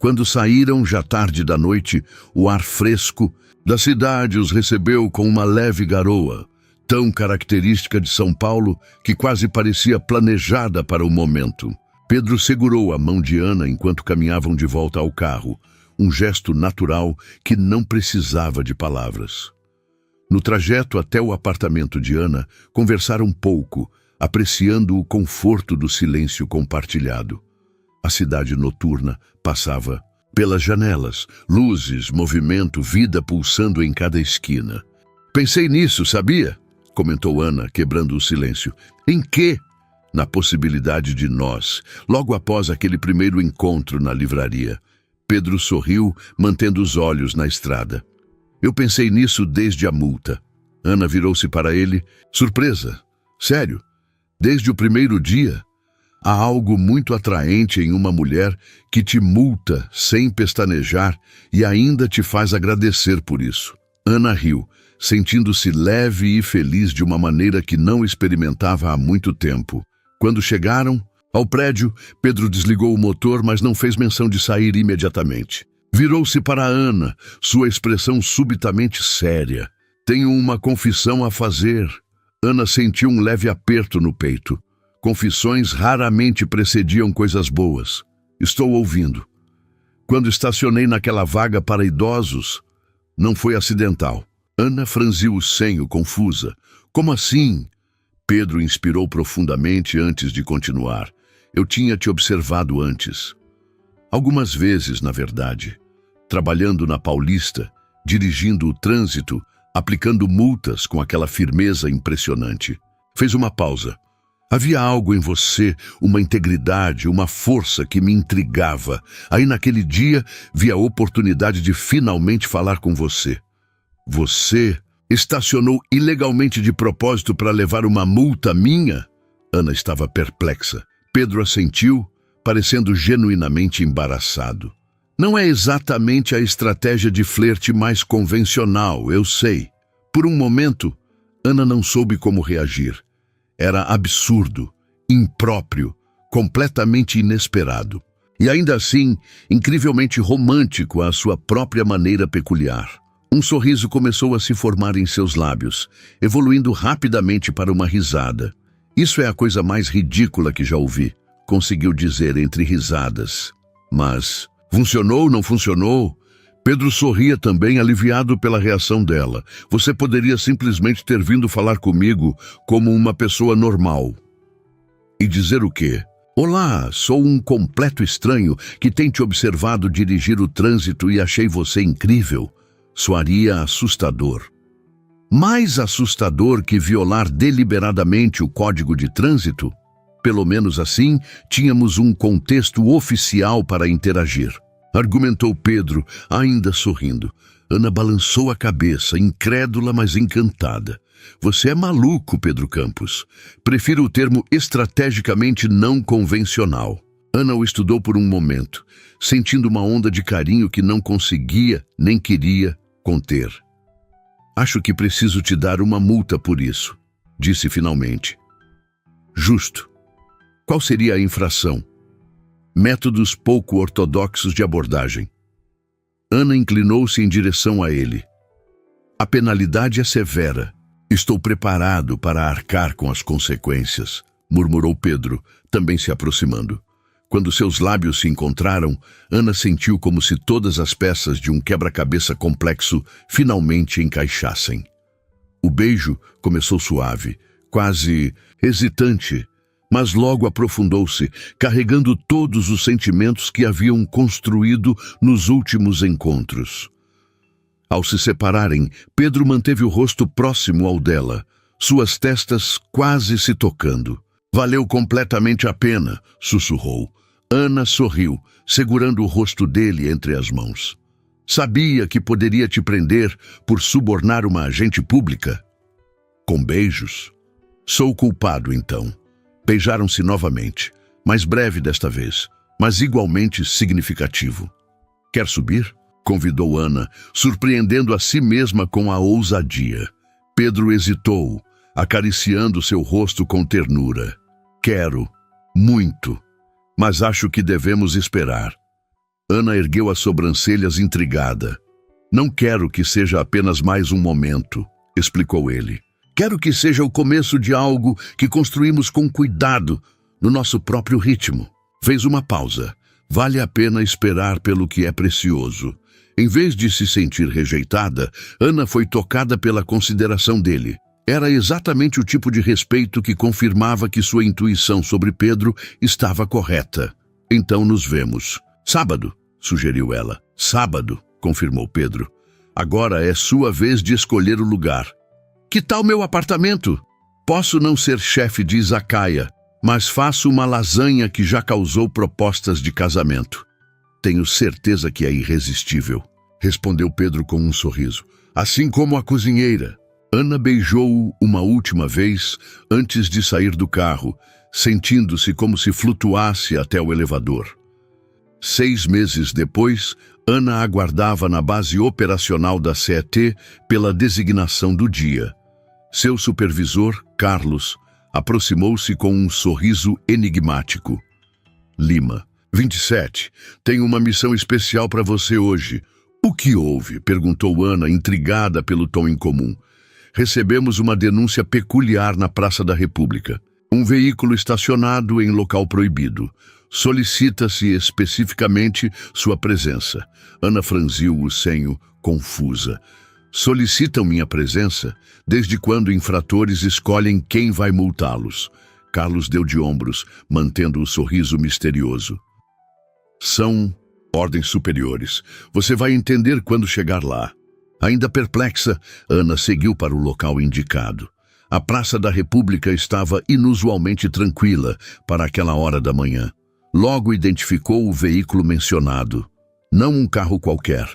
Quando saíram, já tarde da noite, o ar fresco da cidade os recebeu com uma leve garoa, tão característica de São Paulo que quase parecia planejada para o momento. Pedro segurou a mão de Ana enquanto caminhavam de volta ao carro, um gesto natural que não precisava de palavras. No trajeto até o apartamento de Ana, conversaram pouco, apreciando o conforto do silêncio compartilhado. A cidade noturna passava pelas janelas, luzes, movimento, vida pulsando em cada esquina. Pensei nisso, sabia? Comentou Ana, quebrando o silêncio. Em quê? Na possibilidade de nós, logo após aquele primeiro encontro na livraria. Pedro sorriu, mantendo os olhos na estrada. Eu pensei nisso desde a multa. Ana virou-se para ele. Surpresa? Sério? Desde o primeiro dia? Há algo muito atraente em uma mulher que te multa sem pestanejar e ainda te faz agradecer por isso. Ana riu, sentindo-se leve e feliz de uma maneira que não experimentava há muito tempo. Quando chegaram ao prédio, Pedro desligou o motor, mas não fez menção de sair imediatamente. Virou-se para Ana, sua expressão subitamente séria. Tenho uma confissão a fazer. Ana sentiu um leve aperto no peito. Confissões raramente precediam coisas boas. Estou ouvindo. Quando estacionei naquela vaga para idosos, não foi acidental. Ana franziu o senho, confusa. Como assim? Pedro inspirou profundamente antes de continuar. Eu tinha te observado antes. Algumas vezes, na verdade. Trabalhando na Paulista, dirigindo o trânsito, aplicando multas com aquela firmeza impressionante. Fez uma pausa. Havia algo em você, uma integridade, uma força que me intrigava. Aí naquele dia vi a oportunidade de finalmente falar com você. Você estacionou ilegalmente de propósito para levar uma multa minha? Ana estava perplexa. Pedro assentiu, parecendo genuinamente embaraçado. Não é exatamente a estratégia de flerte mais convencional, eu sei. Por um momento, Ana não soube como reagir. Era absurdo, impróprio, completamente inesperado. E ainda assim, incrivelmente romântico à sua própria maneira peculiar. Um sorriso começou a se formar em seus lábios, evoluindo rapidamente para uma risada. Isso é a coisa mais ridícula que já ouvi, conseguiu dizer entre risadas. Mas funcionou, não funcionou? Pedro sorria também, aliviado pela reação dela. Você poderia simplesmente ter vindo falar comigo como uma pessoa normal. E dizer o quê? Olá, sou um completo estranho que tem te observado dirigir o trânsito e achei você incrível. Soaria assustador. Mais assustador que violar deliberadamente o código de trânsito? Pelo menos assim, tínhamos um contexto oficial para interagir. Argumentou Pedro, ainda sorrindo. Ana balançou a cabeça, incrédula, mas encantada. Você é maluco, Pedro Campos. Prefiro o termo estrategicamente não convencional. Ana o estudou por um momento, sentindo uma onda de carinho que não conseguia, nem queria, conter. Acho que preciso te dar uma multa por isso, disse finalmente. Justo. Qual seria a infração? Métodos pouco ortodoxos de abordagem. Ana inclinou-se em direção a ele. A penalidade é severa. Estou preparado para arcar com as consequências, murmurou Pedro, também se aproximando. Quando seus lábios se encontraram, Ana sentiu como se todas as peças de um quebra-cabeça complexo finalmente encaixassem. O beijo começou suave, quase hesitante, mas logo aprofundou-se, carregando todos os sentimentos que haviam construído nos últimos encontros. Ao se separarem, Pedro manteve o rosto próximo ao dela, suas testas quase se tocando. Valeu completamente a pena, sussurrou. Ana sorriu, segurando o rosto dele entre as mãos. Sabia que poderia te prender por subornar uma agente pública? Com beijos? Sou culpado, então. Beijaram-se novamente, mais breve desta vez, mas igualmente significativo. Quer subir? Convidou Ana, surpreendendo a si mesma com a ousadia. Pedro hesitou, acariciando seu rosto com ternura. Quero, muito, mas acho que devemos esperar. Ana ergueu as sobrancelhas intrigada. Não quero que seja apenas mais um momento, explicou ele. Quero que seja o começo de algo que construímos com cuidado, no nosso próprio ritmo. Fez uma pausa. Vale a pena esperar pelo que é precioso. Em vez de se sentir rejeitada, Ana foi tocada pela consideração dele. Era exatamente o tipo de respeito que confirmava que sua intuição sobre Pedro estava correta. Então nos vemos. Sábado, sugeriu ela. Sábado, confirmou Pedro. Agora é sua vez de escolher o lugar. Que tal meu apartamento? Posso não ser chefe de izakaya, mas faço uma lasanha que já causou propostas de casamento. Tenho certeza que é irresistível, respondeu Pedro com um sorriso. Assim como a cozinheira. Ana beijou-o uma última vez antes de sair do carro, sentindo-se como se flutuasse até o elevador. 6 meses depois, Ana aguardava na base operacional da CET pela designação do dia. Seu supervisor, Carlos, aproximou-se com um sorriso enigmático. Lima, 27. Tenho uma missão especial para você hoje. O que houve? Perguntou Ana, intrigada pelo tom incomum. Recebemos uma denúncia peculiar na Praça da República. Um veículo estacionado em local proibido. Solicita-se especificamente sua presença. Ana franziu o senho, confusa. Solicitam minha presença? Desde quando infratores escolhem quem vai multá-los? Carlos deu de ombros, mantendo o sorriso misterioso. São ordens superiores. Você vai entender quando chegar lá. Ainda perplexa, Ana seguiu para o local indicado. A Praça da República estava inusualmente tranquila para aquela hora da manhã. Logo identificou o veículo mencionado. Não um carro qualquer,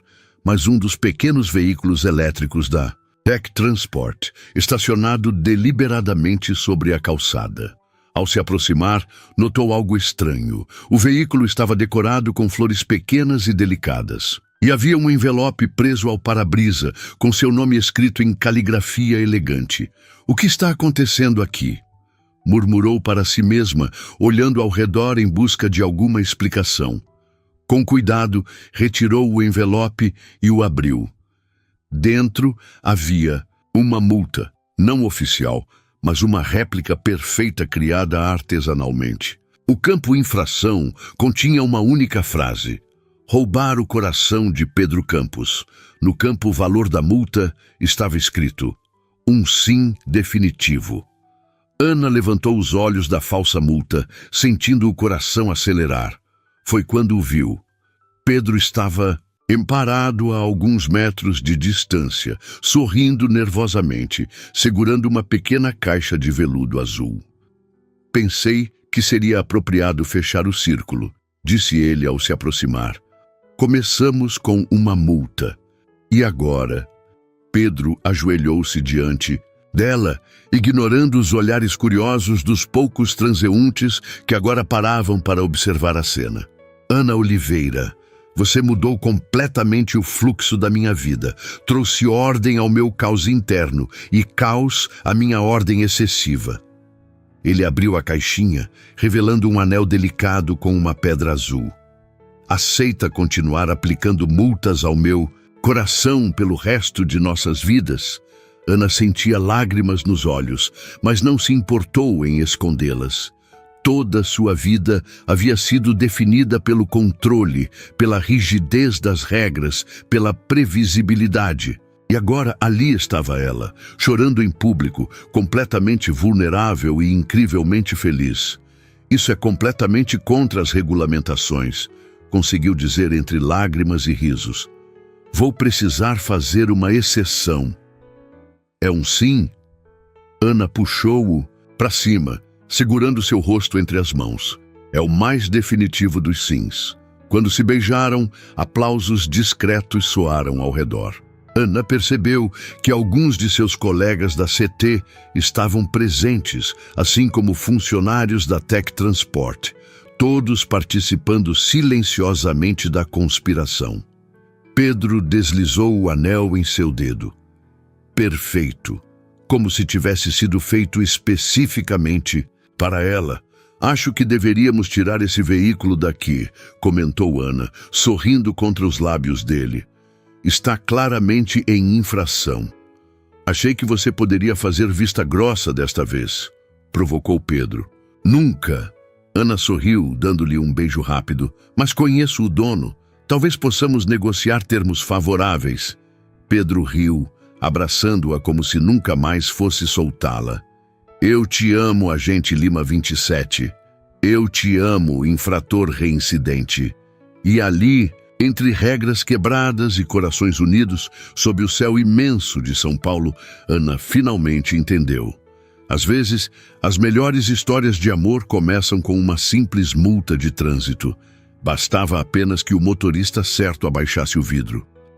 mas um dos pequenos veículos elétricos da Tech Transport, estacionado deliberadamente sobre a calçada. Ao se aproximar, notou algo estranho. O veículo estava decorado com flores pequenas e delicadas. E havia um envelope preso ao para-brisa, com seu nome escrito em caligrafia elegante. "O que está acontecendo aqui?" Murmurou para si mesma, olhando ao redor em busca de alguma explicação. Com cuidado, retirou o envelope e o abriu. Dentro havia uma multa, não oficial, mas uma réplica perfeita criada artesanalmente. O campo infração continha uma única frase: roubar o coração de Pedro Campos. No campo valor da multa estava escrito: um sim definitivo. Ana levantou os olhos da falsa multa, sentindo o coração acelerar. Foi quando o viu. Pedro estava parado a alguns metros de distância, sorrindo nervosamente, segurando uma pequena caixa de veludo azul. "Pensei que seria apropriado fechar o círculo", disse ele ao se aproximar. "Começamos com uma multa. E agora?" Pedro ajoelhou-se diante dela, ignorando os olhares curiosos dos poucos transeuntes que agora paravam para observar a cena. "Ana Oliveira, você mudou completamente o fluxo da minha vida. Trouxe ordem ao meu caos interno e caos à minha ordem excessiva." Ele abriu a caixinha, revelando um anel delicado com uma pedra azul. "Aceita continuar aplicando multas ao meu coração pelo resto de nossas vidas?" Ana sentia lágrimas nos olhos, mas não se importou em escondê-las. Toda sua vida havia sido definida pelo controle, pela rigidez das regras, pela previsibilidade. E agora ali estava ela, chorando em público, completamente vulnerável e incrivelmente feliz. "Isso é completamente contra as regulamentações", conseguiu dizer entre lágrimas e risos. "Vou precisar fazer uma exceção." "É um sim?" Ana puxou-o para cima, segurando seu rosto entre as mãos. "É o mais definitivo dos sims." Quando se beijaram, aplausos discretos soaram ao redor. Ana percebeu que alguns de seus colegas da CT estavam presentes, assim como funcionários da Tech Transport, todos participando silenciosamente da conspiração. Pedro deslizou o anel em seu dedo. Perfeito, como se tivesse sido feito especificamente para ela. "Acho que deveríamos tirar esse veículo daqui", comentou Ana, sorrindo contra os lábios dele. "Está claramente em infração." "Achei que você poderia fazer vista grossa desta vez", provocou Pedro. "Nunca." Ana sorriu, dando-lhe um beijo rápido. "Mas conheço o dono. Talvez possamos negociar termos favoráveis." Pedro riu, abraçando-a como se nunca mais fosse soltá-la. "Eu te amo, agente Lima 27. Eu te amo, infrator reincidente." E ali, entre regras quebradas e corações unidos, sob o céu imenso de São Paulo, Ana finalmente entendeu. Às vezes, as melhores histórias de amor começam com uma simples multa de trânsito. Bastava apenas que o motorista certo abaixasse o vidro.